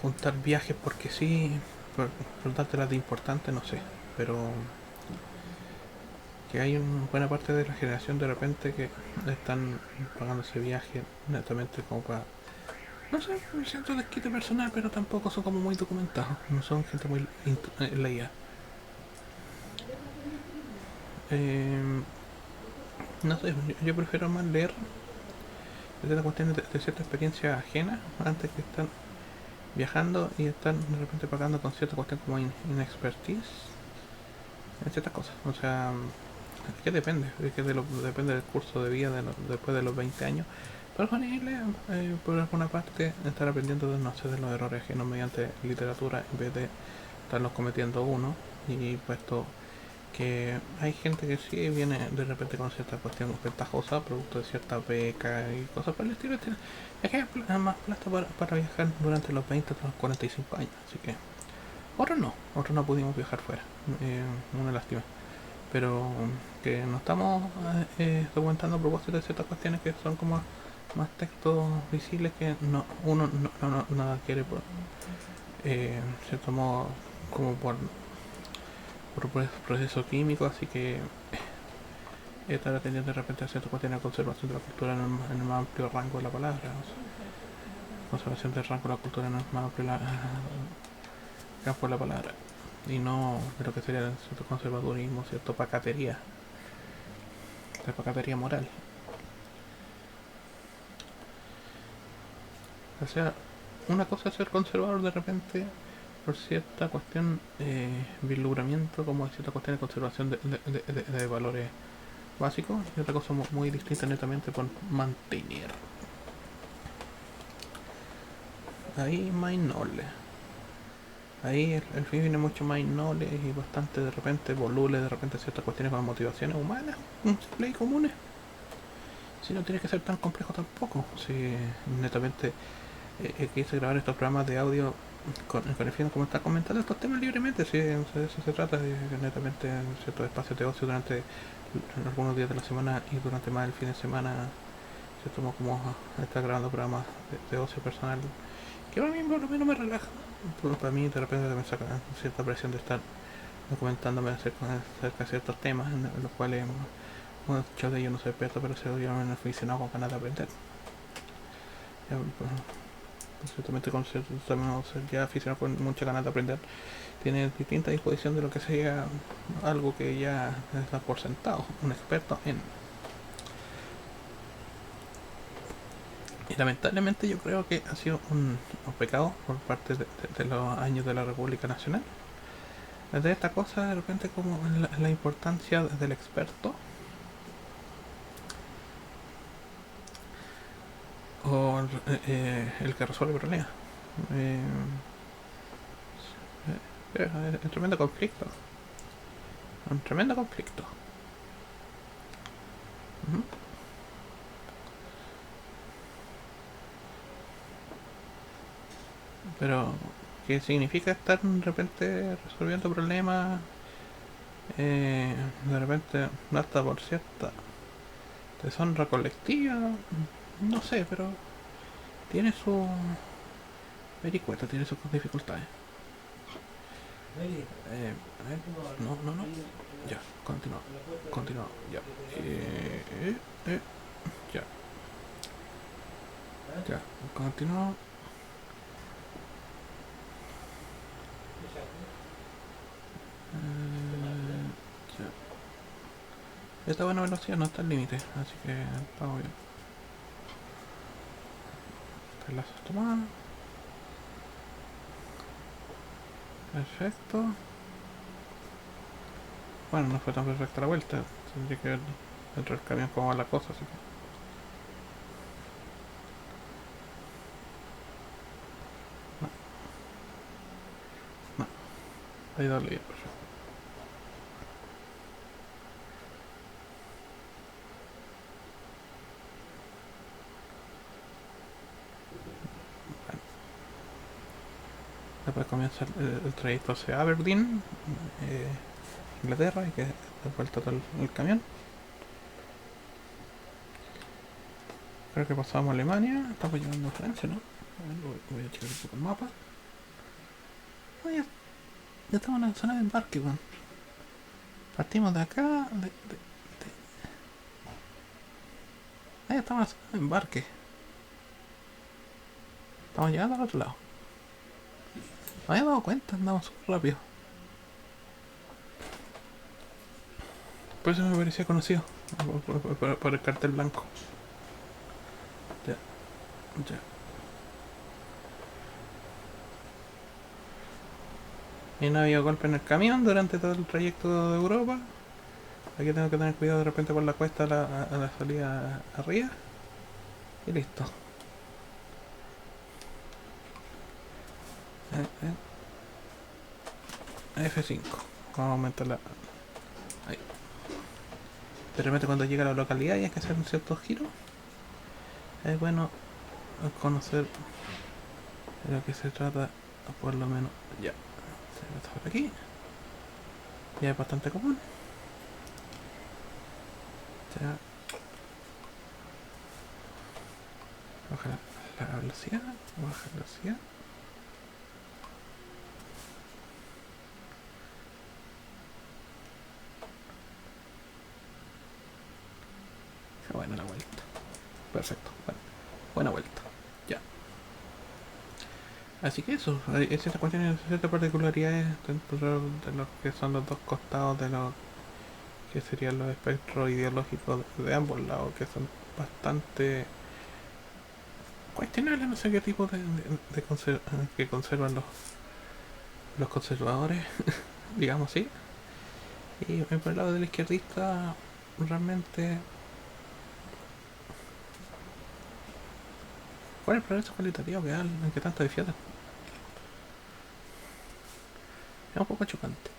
Speaker 1: Juntar viajes porque sí, por dártelas de importante, no sé. Pero que hay una buena parte de la generación de repente que están pagando ese viaje netamente como para, no sé, un cierto desquite personal, pero tampoco son como muy documentados, no son gente muy leída. Eh, no sé, yo prefiero más leer de ciertas cuestiones de cierta experiencia ajena antes que estar viajando y estar de repente pagando con cierta cuestión como inexpertise en ciertas cosas. O sea, es que depende, es que depende del curso de vida después de los 20 años. Pero es disponible, por alguna parte, estar aprendiendo de, no sé, de los errores ajenos mediante literatura en vez de estarlos cometiendo uno. Y puesto que hay gente que sí viene de repente con cierta cuestión ventajosa, producto de cierta beca y cosas por el estilo. Es que hay más plata para viajar durante los 20 hasta los 45 años. Así que otros no pudimos viajar fuera. Una lástima. Pero que no estamos documentando a propósito de ciertas cuestiones que son como más textos visibles que uno nada quiere por cierto modo como por proceso químico, así que estar atendiendo de repente a ciertas cuestiones de conservación de la cultura en el más amplio rango de la palabra. O sea, conservación del rango de la cultura en el más amplio campo de la palabra. Y no de lo que sería cierto conservadurismo, cierto pacatería, la pacatería moral. O sea, una cosa es ser conservador de repente por cierta cuestión vislumbramiento como cierta cuestión de conservación de valores básicos y otra cosa muy distinta netamente por mantener. Ahí más noble. Ahí el fin viene mucho más noble y bastante de repente voluble, de repente ciertas cuestiones con motivaciones humanas, simples y comunes. Si no tiene que ser tan complejo tampoco. Si netamente quise grabar estos programas de audio con el fin de como estar comentando estos temas libremente, si de eso se trata, de netamente en ciertos espacios de ocio durante algunos días de la semana y durante más el fin de semana, cierto como estar grabando programas de ocio personal, que para mí por lo menos me relaja. Para mí de repente me saca cierta presión de estar documentándome acerca de ciertos temas en los cuales muchos de ellos no soy experto, pero soy un aficionado con ganas de aprender. Ya, pues, ciertamente con ya aficionado con muchas ganas de aprender, tiene distinta disposición de lo que sería algo que ya está por sentado, un experto en. Y lamentablemente yo creo que ha sido un pecado por parte de los años de la República Nacional. De esta cosa de repente como la importancia del experto o el que resuelve problemas. Eh, es un tremendo conflicto. Un tremendo conflicto. Ujú. Pero, ¿qué significa estar de repente resolviendo problemas? De repente, hasta por cierta deshonra colectiva. No sé, pero tiene su vericueta, tiene sus dificultades. A ver, no. Ya, continúa. Continúa, ya. Eh, ya, ya. Continúa. Ya. Esta buena velocidad no está al límite, así que vamos bien. Relazos tomados. Perfecto. Bueno, no fue tan perfecta la vuelta. Tendría que ver dentro del camión cómo va la cosa, así que. Ahí dale, perfecto. Bueno, después comienza el trayecto hacia Aberdeen, Inglaterra, hay que dar vuelta todo el camión. Creo que pasamos a Alemania, estamos llegando a Francia, ¿no? A ver, voy a checar un poco el mapa. Ah, ya estamos en la zona de embarque, weón. Partimos de acá, ah, ya estamos en la zona de embarque. Estamos llegando al otro lado. Me había dado cuenta, andamos súper rápido. Por eso me parecía conocido, por el cartel blanco. Ya, ya. Y no había golpe en el camión durante todo el trayecto de Europa. Aquí tengo que tener cuidado de repente por la cuesta a la salida arriba. Y listo. F5. Vamos a aumentar la... Ahí. De repente cuando llega a la localidad y hay que hacer un cierto giro, es bueno conocer de lo que se trata, por lo menos. Ya. Se mete por aquí. Ya es bastante común. Ya. Baja la velocidad. Baja la velocidad. Qué buena la vuelta. Perfecto. Bueno, buena vuelta. Ya. Así que eso, hay ciertas cuestiones, ciertas particularidades dentro de lo que son los dos costados de lo que serían los espectros ideológicos de ambos lados, que son bastante cuestionables, no sé qué tipo que conservan los conservadores, digamos así. Y por el lado del izquierdista, realmente, ¿cuál es el progreso cualitativo que dan? ¿En qué tanto defienden? Es un poco chocante.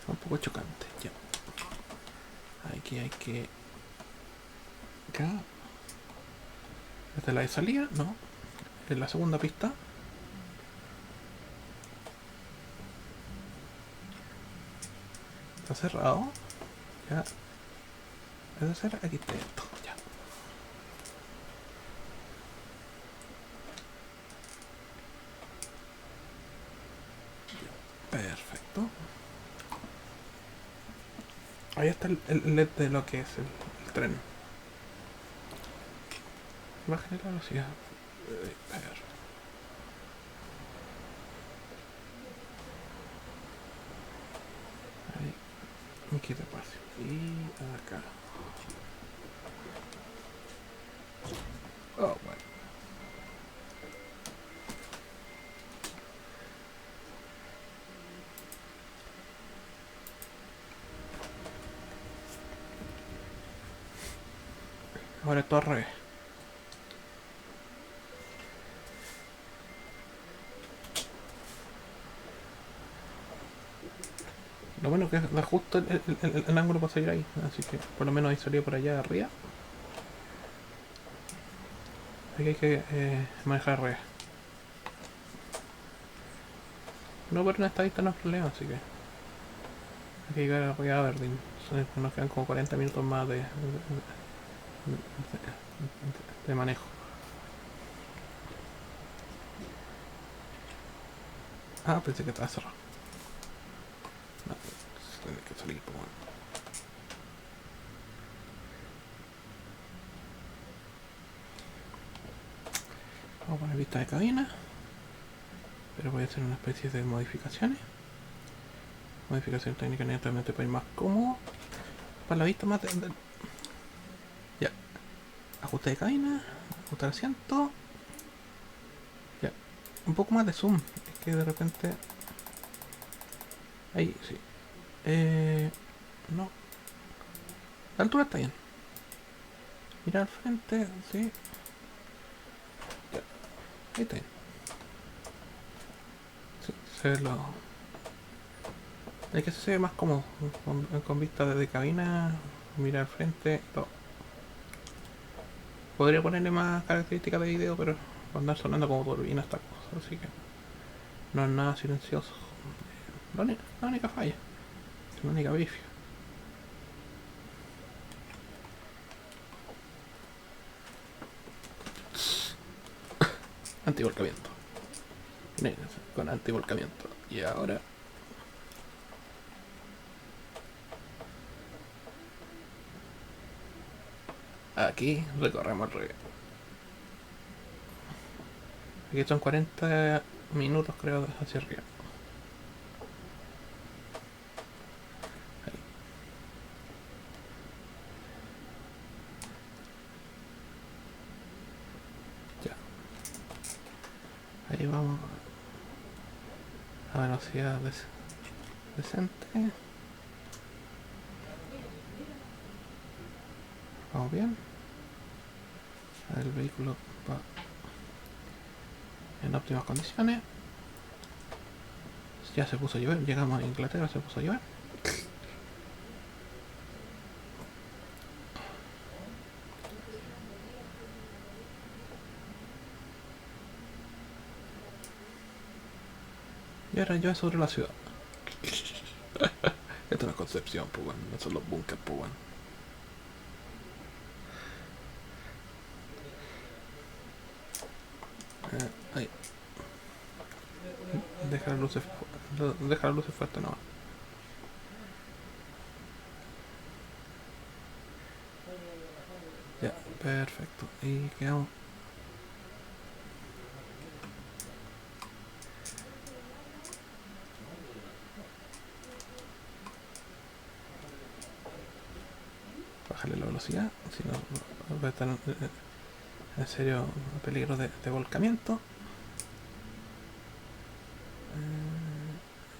Speaker 1: Es un poco chocante, ya. Aquí hay que... Acá. ¿Esta es la de salida? No. Es la segunda pista. Está cerrado. Ya. Es de cerrar. Aquí está esto. Ya. Perfecto. Ahí está el LED de lo que es el tren. Baja la velocidad. Perfecto. Ahí. Me quita espacio. Y acá. Oh, bueno. Ahora esto al revés. Lo bueno que da justo el ángulo para salir ahí. Así que por lo menos ahí salía por allá arriba. Aquí hay que manejar al revés. No, por una estadista no es problema, así que hay que llegar a Aberdeen. Nos quedan como 40 minutos más de manejo. Ah, pensé que estaba cerrado. No, tiene que salir, pues bueno. Vamos a poner vista de cabina. Pero voy a hacer una especie de modificaciones. Modificación técnica netamente para ir más cómodo. Para la vista más ya. Ajuste de cabina. Ajustar asiento. Ya. Un poco más de zoom. Es que de repente... Ahí, sí. No. La altura está bien. Mira al frente, sí. Ya. Ahí está bien. Sí, se ve lo... Es que se ve más cómodo, con vista desde cabina, mirar al frente, todo. Podría ponerle más características de video, pero va a andar sonando como turbina esta cosa, así que no es nada silencioso. La única falla, la única bifia. Antivolcamiento. Con antivolcamiento. Y ahora aquí recorremos el revés. Aquí son 40 minutos creo hacia arriba. Ahí. Ya. Ahí vamos a velocidad decente. Vamos bien. El vehículo va en óptimas condiciones. Ya se puso a llover, llegamos a Inglaterra, se puso a llover. Y ahora llueve sobre la ciudad. Esto no es Concepción, pues bueno, no son los bunkers, pues bueno. Ahí. Deja las luces fuertes nomás. Ya, perfecto. Y quedamos. Bajarle la velocidad, si no va a estar en serio peligro de volcamiento.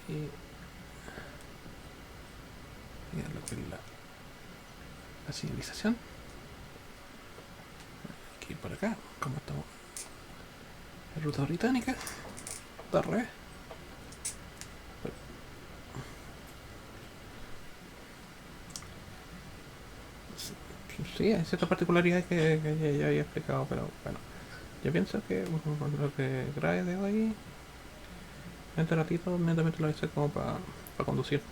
Speaker 1: Y lo que es la señalización. Hay que ir por acá, como estamos en ruta británica. Está al revés. Sí, hay ciertas particularidades que ya había explicado, pero bueno. Yo pienso que lo que grave de hoy, este ratito, netamente lo voy a hacer como para conducir.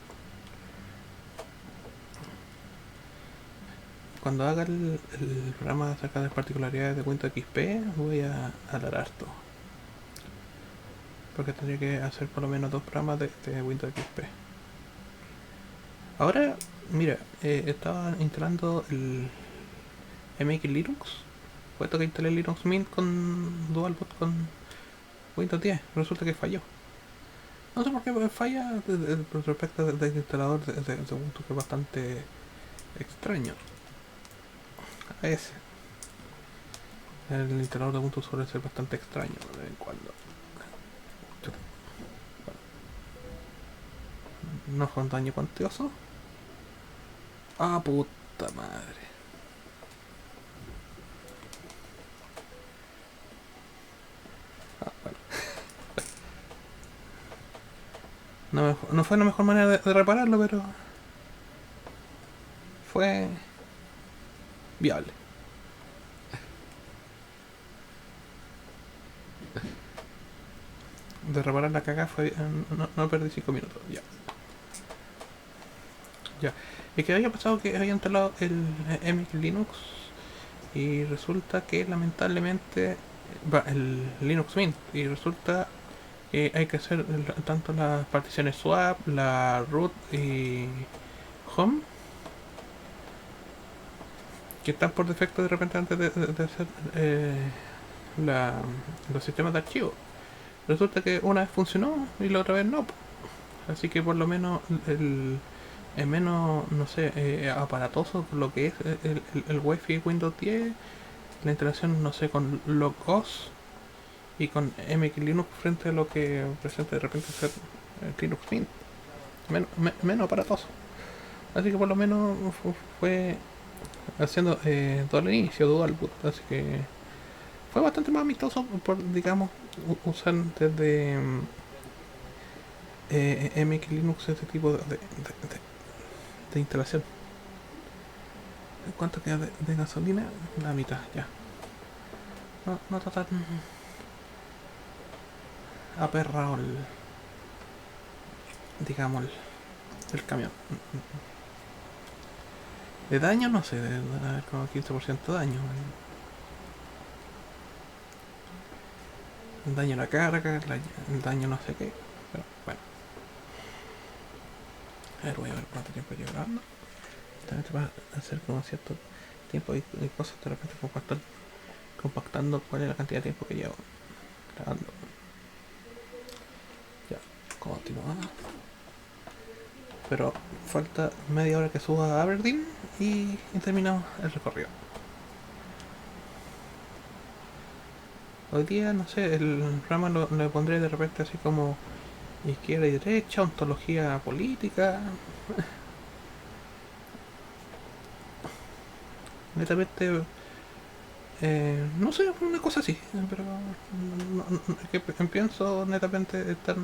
Speaker 1: Cuando haga el programa acerca de las particularidades de Windows XP, voy a hablar harto. Porque tendría que hacer por lo menos 2 programas de Windows XP. Ahora, mira, estaba instalando el MX Linux. Puesto que instalé Linux Mint con DualBoot con Windows 10. Resulta que falló. No sé por qué falla respecto del instalador de Ubuntu, que es bastante extraño. Ese. El instalador de Ubuntu suele ser bastante extraño de vez en cuando. No fue un daño cuantioso. Ah, puta madre. Ah, bueno. No fue la mejor manera de repararlo, pero fue viable. De reparar la caga fue. No perdí 5 minutos. Ya. Ya. Y que había pasado que había instalado el MX Linux y resulta que lamentablemente va el Linux Mint y resulta que hay que hacer tanto las particiones swap, la root y home que están por defecto de repente antes de hacer la, los sistemas de archivo. Resulta que una vez funcionó y la otra vez no. Así que por lo menos es menos, no sé, aparatoso lo que es el Wi-Fi Windows 10, la instalación, no sé, con logos y con MX Linux frente a lo que presenta de repente ser Linux Mint. Menos aparatoso. Así que por lo menos fue haciendo todo el inicio, dual boot. Así que fue bastante más amistoso por, digamos, usar desde MX Linux, ese tipo de instalación. ¿Cuánto queda de gasolina? La mitad, ya. No está tan aperrado digamos, el camión. De daño no sé, debe haber como 15% de daño. El daño a la carga, el daño no sé qué. Pero bueno. A ver, voy a ver cuánto tiempo llevo grabando. También te va a hacer como cierto tiempo y cosas de repente como para estar compactando cuál es la cantidad de tiempo que llevo grabando. Ya, continuamos. Pero falta media hora que suba a Aberdeen y terminamos el recorrido. Hoy día, no sé, el programa le pondré de repente así como izquierda y derecha, ontología política. Netamente, no sé, una cosa así, pero es que pienso netamente estar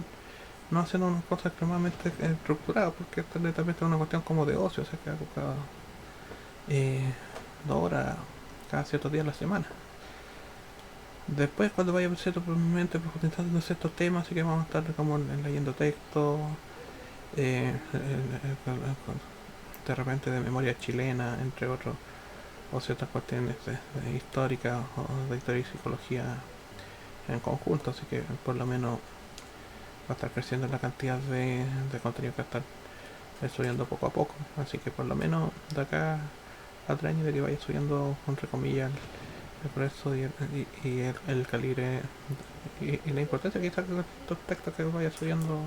Speaker 1: no haciendo unas cosas extremadamente estructuradas, porque esta netamente es una cuestión como de ocio, o sea que hago cada eh, 2 horas cada ciertos días a la semana. Después, cuando vaya probablemente profundizando en ciertos temas, así que vamos a estar como leyendo textos, de repente de memoria chilena, entre otros, o ciertas cuestiones históricas o de historia y psicología en conjunto, así que por lo menos va a estar creciendo la cantidad de contenido que va a estar subiendo poco a poco, así que por lo menos de acá a 3 años de que vaya subiendo, entre comillas, el progreso el calibre y la importancia que está estos textos que vaya subiendo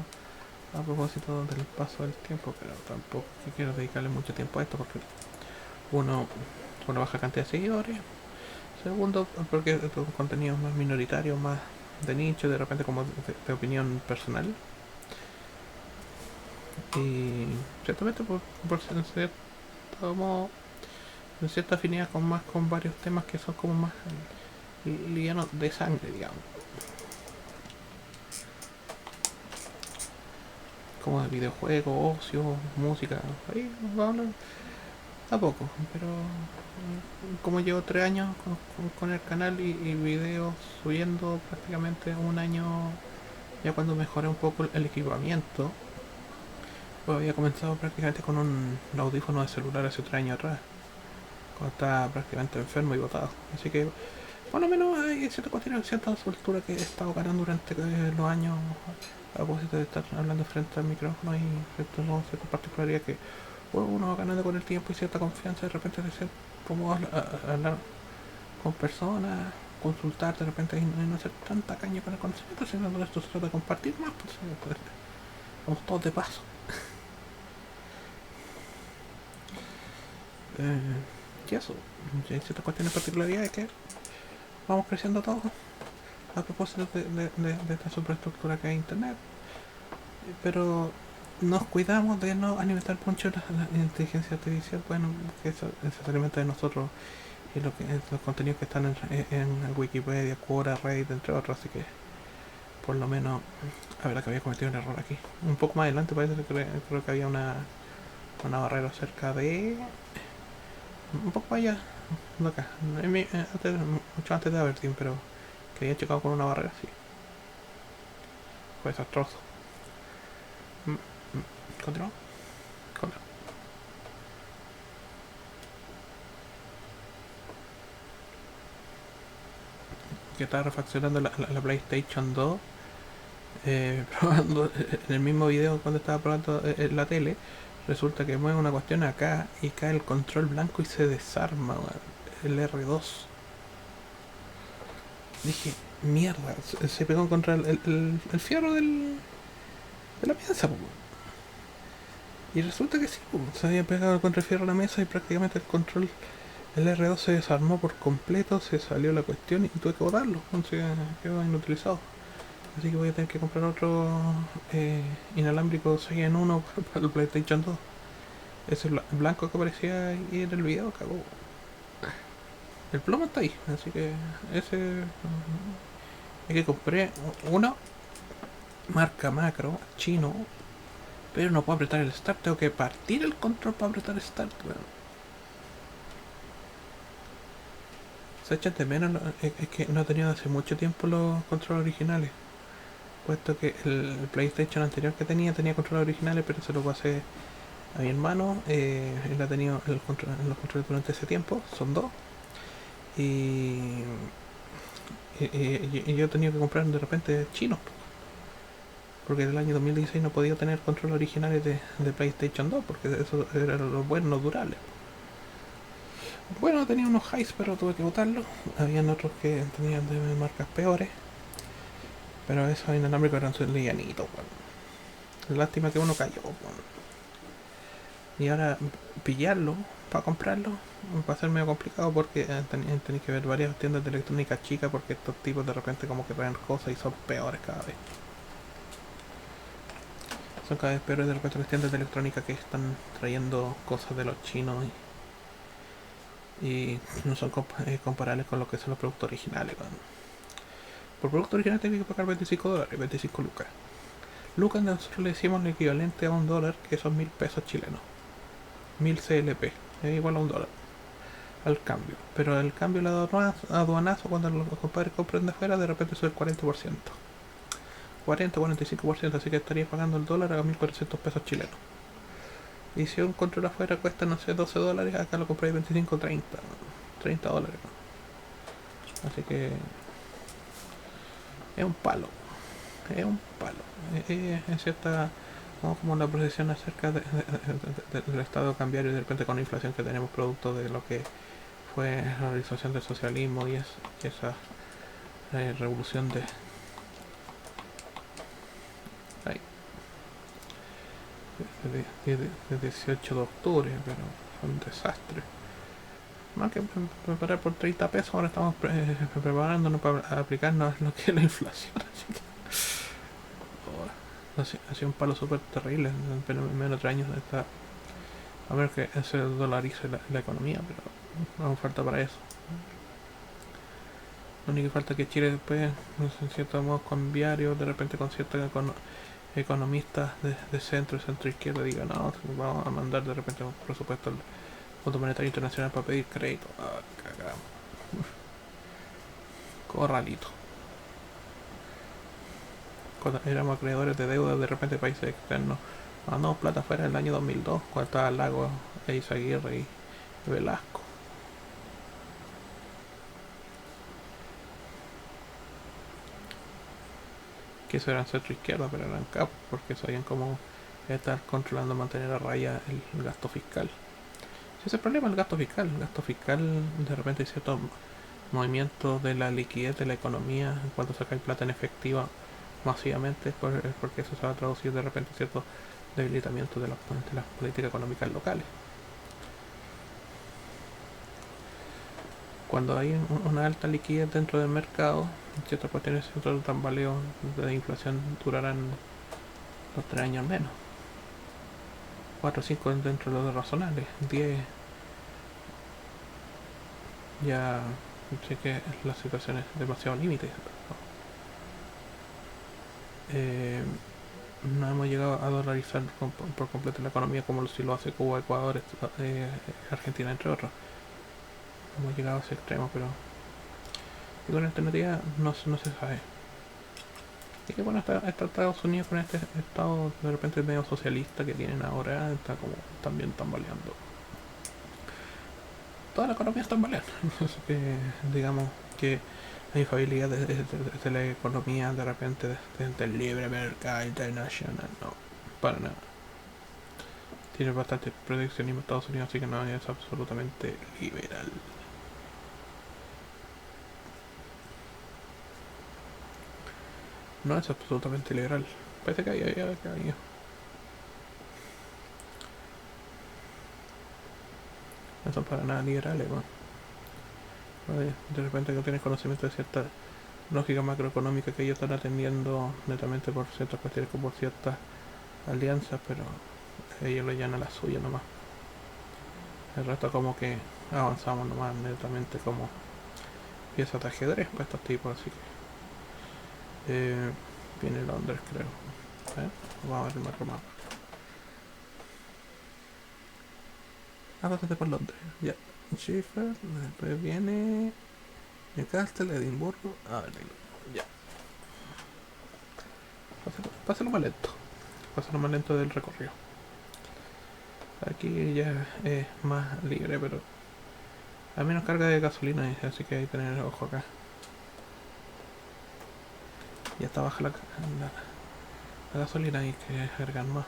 Speaker 1: a propósito del paso del tiempo, pero tampoco que quiero dedicarle mucho tiempo a esto porque uno, una baja cantidad de seguidores, segundo porque es un contenido más minoritario, más de nicho, de repente como de opinión personal, y ciertamente por cierto modo, en cierta afinidad con varios temas que son como más livianos de sangre, digamos, como de videojuegos, ocio, música, ahí vamos a hablar a poco, pero como llevo 3 años con el canal y videos subiendo prácticamente un año, ya cuando mejoré un poco el equipamiento, pues había comenzado prácticamente con un audífono de celular hace 3 años atrás, cuando estaba prácticamente enfermo y botado. Así que, por lo menos hay cierta cuestión, cierta soltura que he estado ganando durante los años a propósito de estar hablando frente al micrófono y ciertas particularidades que uno va ganando con el tiempo y cierta confianza de repente de ser como hablar con personas, consultar de repente y no ser tan tacaño con el conocimiento, sino que esto se trata de compartir más, pues, vamos todos de paso. Y eso, y hay ciertas cuestiones particularidades que vamos creciendo todos a propósito de esta superestructura que es internet, pero nos cuidamos de no alimentar mucho la inteligencia artificial, bueno, que eso se alimenta de nosotros y los contenidos que están en Wikipedia, Quora, Reddit, entre otros, así que por lo menos, a ver, que había cometido un error aquí. Un poco más adelante parece que creo que había una barrera cerca de... un poco allá, de acá, mucho antes de Aberdeen, pero que había chocado con una barrera, sí. Fue desastroso. ¿Continuamos? Continuamos. Que estaba refaccionando la PlayStation 2, probando en el mismo video cuando estaba probando la tele, resulta que mueve una cuestión acá y cae el control blanco y se desarma, el R2. Dije, mierda, se pegó contra el fierro de la mesa, po. Y resulta que sí, po, se había pegado contra el fierro de la mesa y prácticamente el control, el R2 se desarmó por completo, se salió la cuestión y tuve que botarlo, entonces quedó inutilizado. Así que voy a tener que comprar otro inalámbrico 6 en 1 para el PlayStation 2. Ese blanco que aparecía ahí en el video, cagó. El plomo está ahí, así que ese es que compré uno marca macro, chino, pero no puedo apretar el start, tengo que partir el control para apretar start, weón. Se echan de menos, es que no he tenido hace mucho tiempo los controles originales, puesto que el PlayStation anterior que tenía controles originales, pero se lo pasé a mi hermano, él ha tenido los controles durante ese tiempo, son dos, y, y yo he tenido que comprar de repente chinos, porque en el año 2016 no podía tener controles originales de PlayStation 2, porque eso eran los buenos, los durables. Bueno, tenía unos highs, pero tuve que botarlos. Habían otros que tenían de marcas peores, pero esos inalámbricos eran livianitos, bueno. Lástima que uno cayó, bueno. Y ahora pillarlo para comprarlo va a ser medio complicado porque tenéis que ver varias tiendas de electrónica chicas porque estos tipos de repente como que traen cosas y son peores cada vez. Son cada vez peores de repente las tiendas de electrónica que están trayendo cosas de los chinos y no son comparables con lo que son los productos originales. Man. Por producto original tengo que pagar $25, 25 lucas. Lucas nosotros le decimos el equivalente a $1, que son 1000 pesos chilenos. 1000 CLP, es igual a $1 al cambio. Pero el cambio le aduanazo cuando los compadres compran de afuera de repente sube el 40%. 40-45%, así que estaría pagando el dólar a 1400 pesos chilenos. Y si un control afuera cuesta, no sé, $12, acá lo compré 25-30, $30. Así que es un palo, es un palo. Es cierta como la procesión acerca del estado cambiario y de repente con la inflación que tenemos producto de lo que fue la realización del socialismo y esa revolución ay, de 18 de octubre, pero fue un desastre. Más que preparar por 30 pesos, ahora estamos preparándonos para aplicarnos lo que es la inflación. Así que ha sido un palo súper terrible. En menos de 3 años está, a ver que se dolarice la economía, pero aún falta para eso. Lo único que falta es que Chile después, en cierto modo cambiario, de repente con ciertos economistas de centro izquierda digan, no, vamos a mandar de repente un presupuesto al Fondo Monetario Internacional para pedir crédito. Ah, cagamos. Corralito. Cuando éramos acreedores de deuda de repente países externos, mandamos plata fuera en el año 2002, cuando estaba Lago, Eizaguirre y Velasco. Que eso eran centro izquierda, pero eran capos, porque sabían cómo estar controlando, mantener a raya el gasto fiscal. Si ese es el problema, el gasto fiscal. El gasto fiscal, de repente hay ciertos movimientos de la liquidez de la economía en cuanto sacáis plata en efectiva masivamente, porque eso se va a traducir de repente ciertos debilitamientos de las políticas económicas locales. Cuando hay una alta liquidez dentro del mercado, ciertas cuestiones, ciertos tambaleos de inflación durarán los 3 años al menos. 4 o 5 dentro de los razonables. 10 ya sé que la situación es demasiado límite. No hemos llegado a dolarizar por completo la economía como si lo hace Cuba, Ecuador, Argentina, entre otros. Hemos llegado a ese extremo, pero y con alternativa no se sabe. Y que bueno, está Estados Unidos con este estado de repente medio socialista que tienen ahora, está como también tambaleando. Toda la economía está tambaleando. Así que digamos que la infabilidad de la economía de repente del libre mercado internacional, no, para nada. Tiene bastante proteccionismo Estados Unidos, así que no es absolutamente liberal. No es absolutamente liberal. Parece que había. No son para nada liberales, bueno. De repente que tienes conocimiento de cierta lógica macroeconómica que ellos están atendiendo netamente por ciertas cuestiones como por ciertas alianzas, pero ellos lo llevan a la suya nomás. El resto como que avanzamos nomás netamente como piezas de ajedrez para estos tipos, así que Viene Londres, creo. Vamos a ver el macromapa. Pásate por Londres. Ya. Sheffield, después viene Newcastle, Edimburgo. A ver, ya. Pásalo más lento. Pásalo más lento del recorrido. Aquí ya es más libre, pero hay menos carga de gasolina, así que hay que tener ojo acá. Ya está baja la gasolina, hay que cargar más.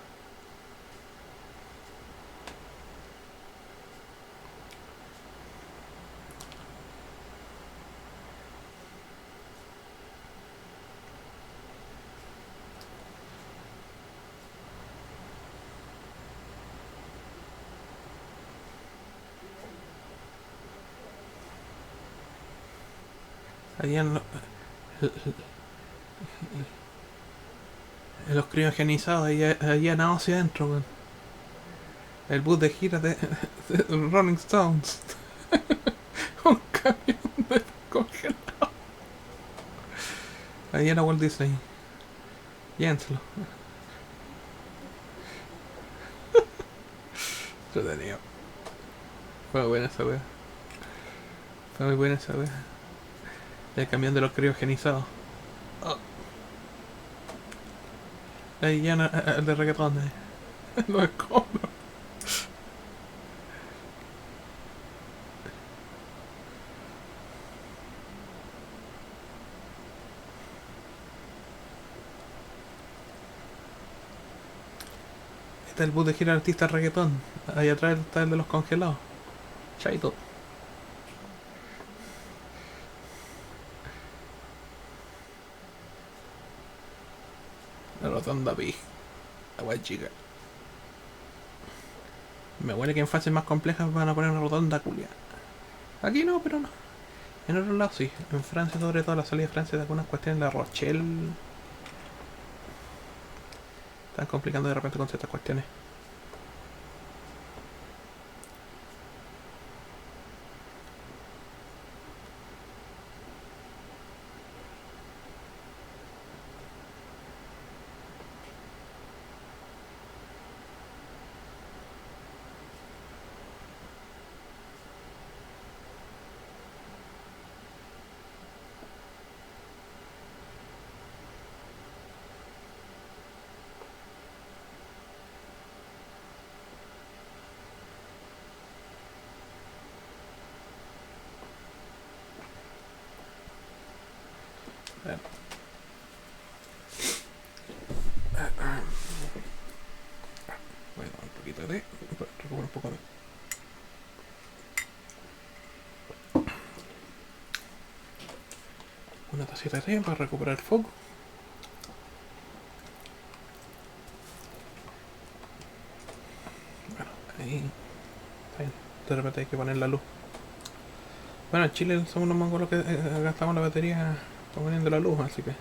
Speaker 1: Ahí en los criogenizados, ahí han nado hacia adentro, weón. El bus de gira de Rolling Stones. Un camión de congelado. Ahí era Walt Disney. Llévenselo. Entretenido. Fue buena esa wea. Fue muy buena esa wea. El camión de los criogenizados. Oh. Ahí ya el de reggaetón. Los escombros. Este es el bus de gira artista reggaetón. Ahí atrás está el de los congelados. Chaito. La rotonda pi. La wea chica. Me huele que en fases más complejas van a poner una rotonda culia. Aquí no, pero no. En otros lados sí. En Francia, sobre todo la salida de Francia, de algunas cuestiones, La Rochelle. Están complicando de repente con ciertas cuestiones. Bueno. Voy a dar un poquito de... Recuperar un poco de... Una tacita de té para recuperar el foco. Bueno, ahí... De repente hay que poner la luz. Bueno, en Chile somos los mongolos que gastamos la batería poniendo la luz, así que...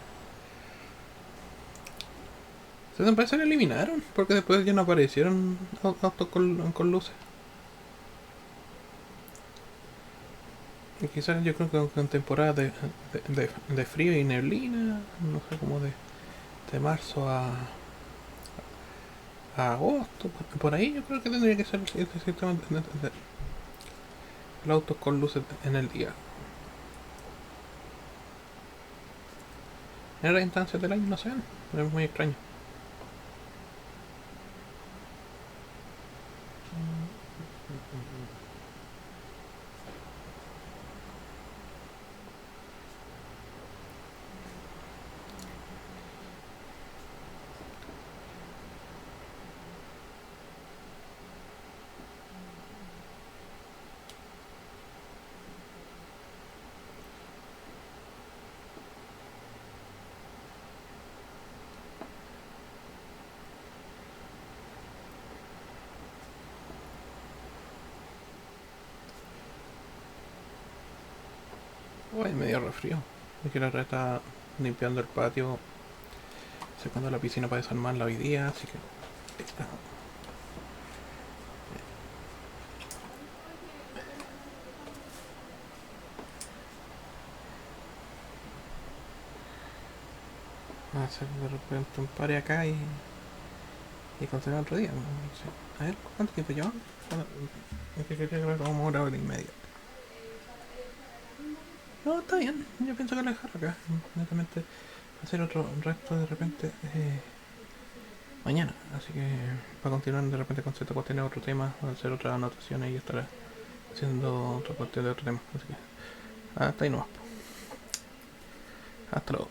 Speaker 1: Se parece que lo eliminaron, porque después ya no aparecieron autos con luces. Y quizás yo creo que en temporada de frío y neblina, no sé, como de marzo a agosto, por ahí yo creo que tendría que ser el sistema de los autos con luces en el día. En otras instancias del año no se ven, es muy extraño. Uy, medio resfrío. Es que la otra está limpiando el patio, secando la piscina para desarmarla hoy día, así que... hacer de repente un pare acá y continuar otro día. No sé. A ver, ¿cuánto tiempo llevamos? Es que creo que como una hora y media. No, está bien. Yo pienso que lo dejar acá. Netamente hacer otro resto de repente mañana. Así que para continuar de repente con cierta cuestión de otro tema, hacer otras anotaciones y estar haciendo otra cuestión de otro tema. Así que hasta ahí no. Hasta luego.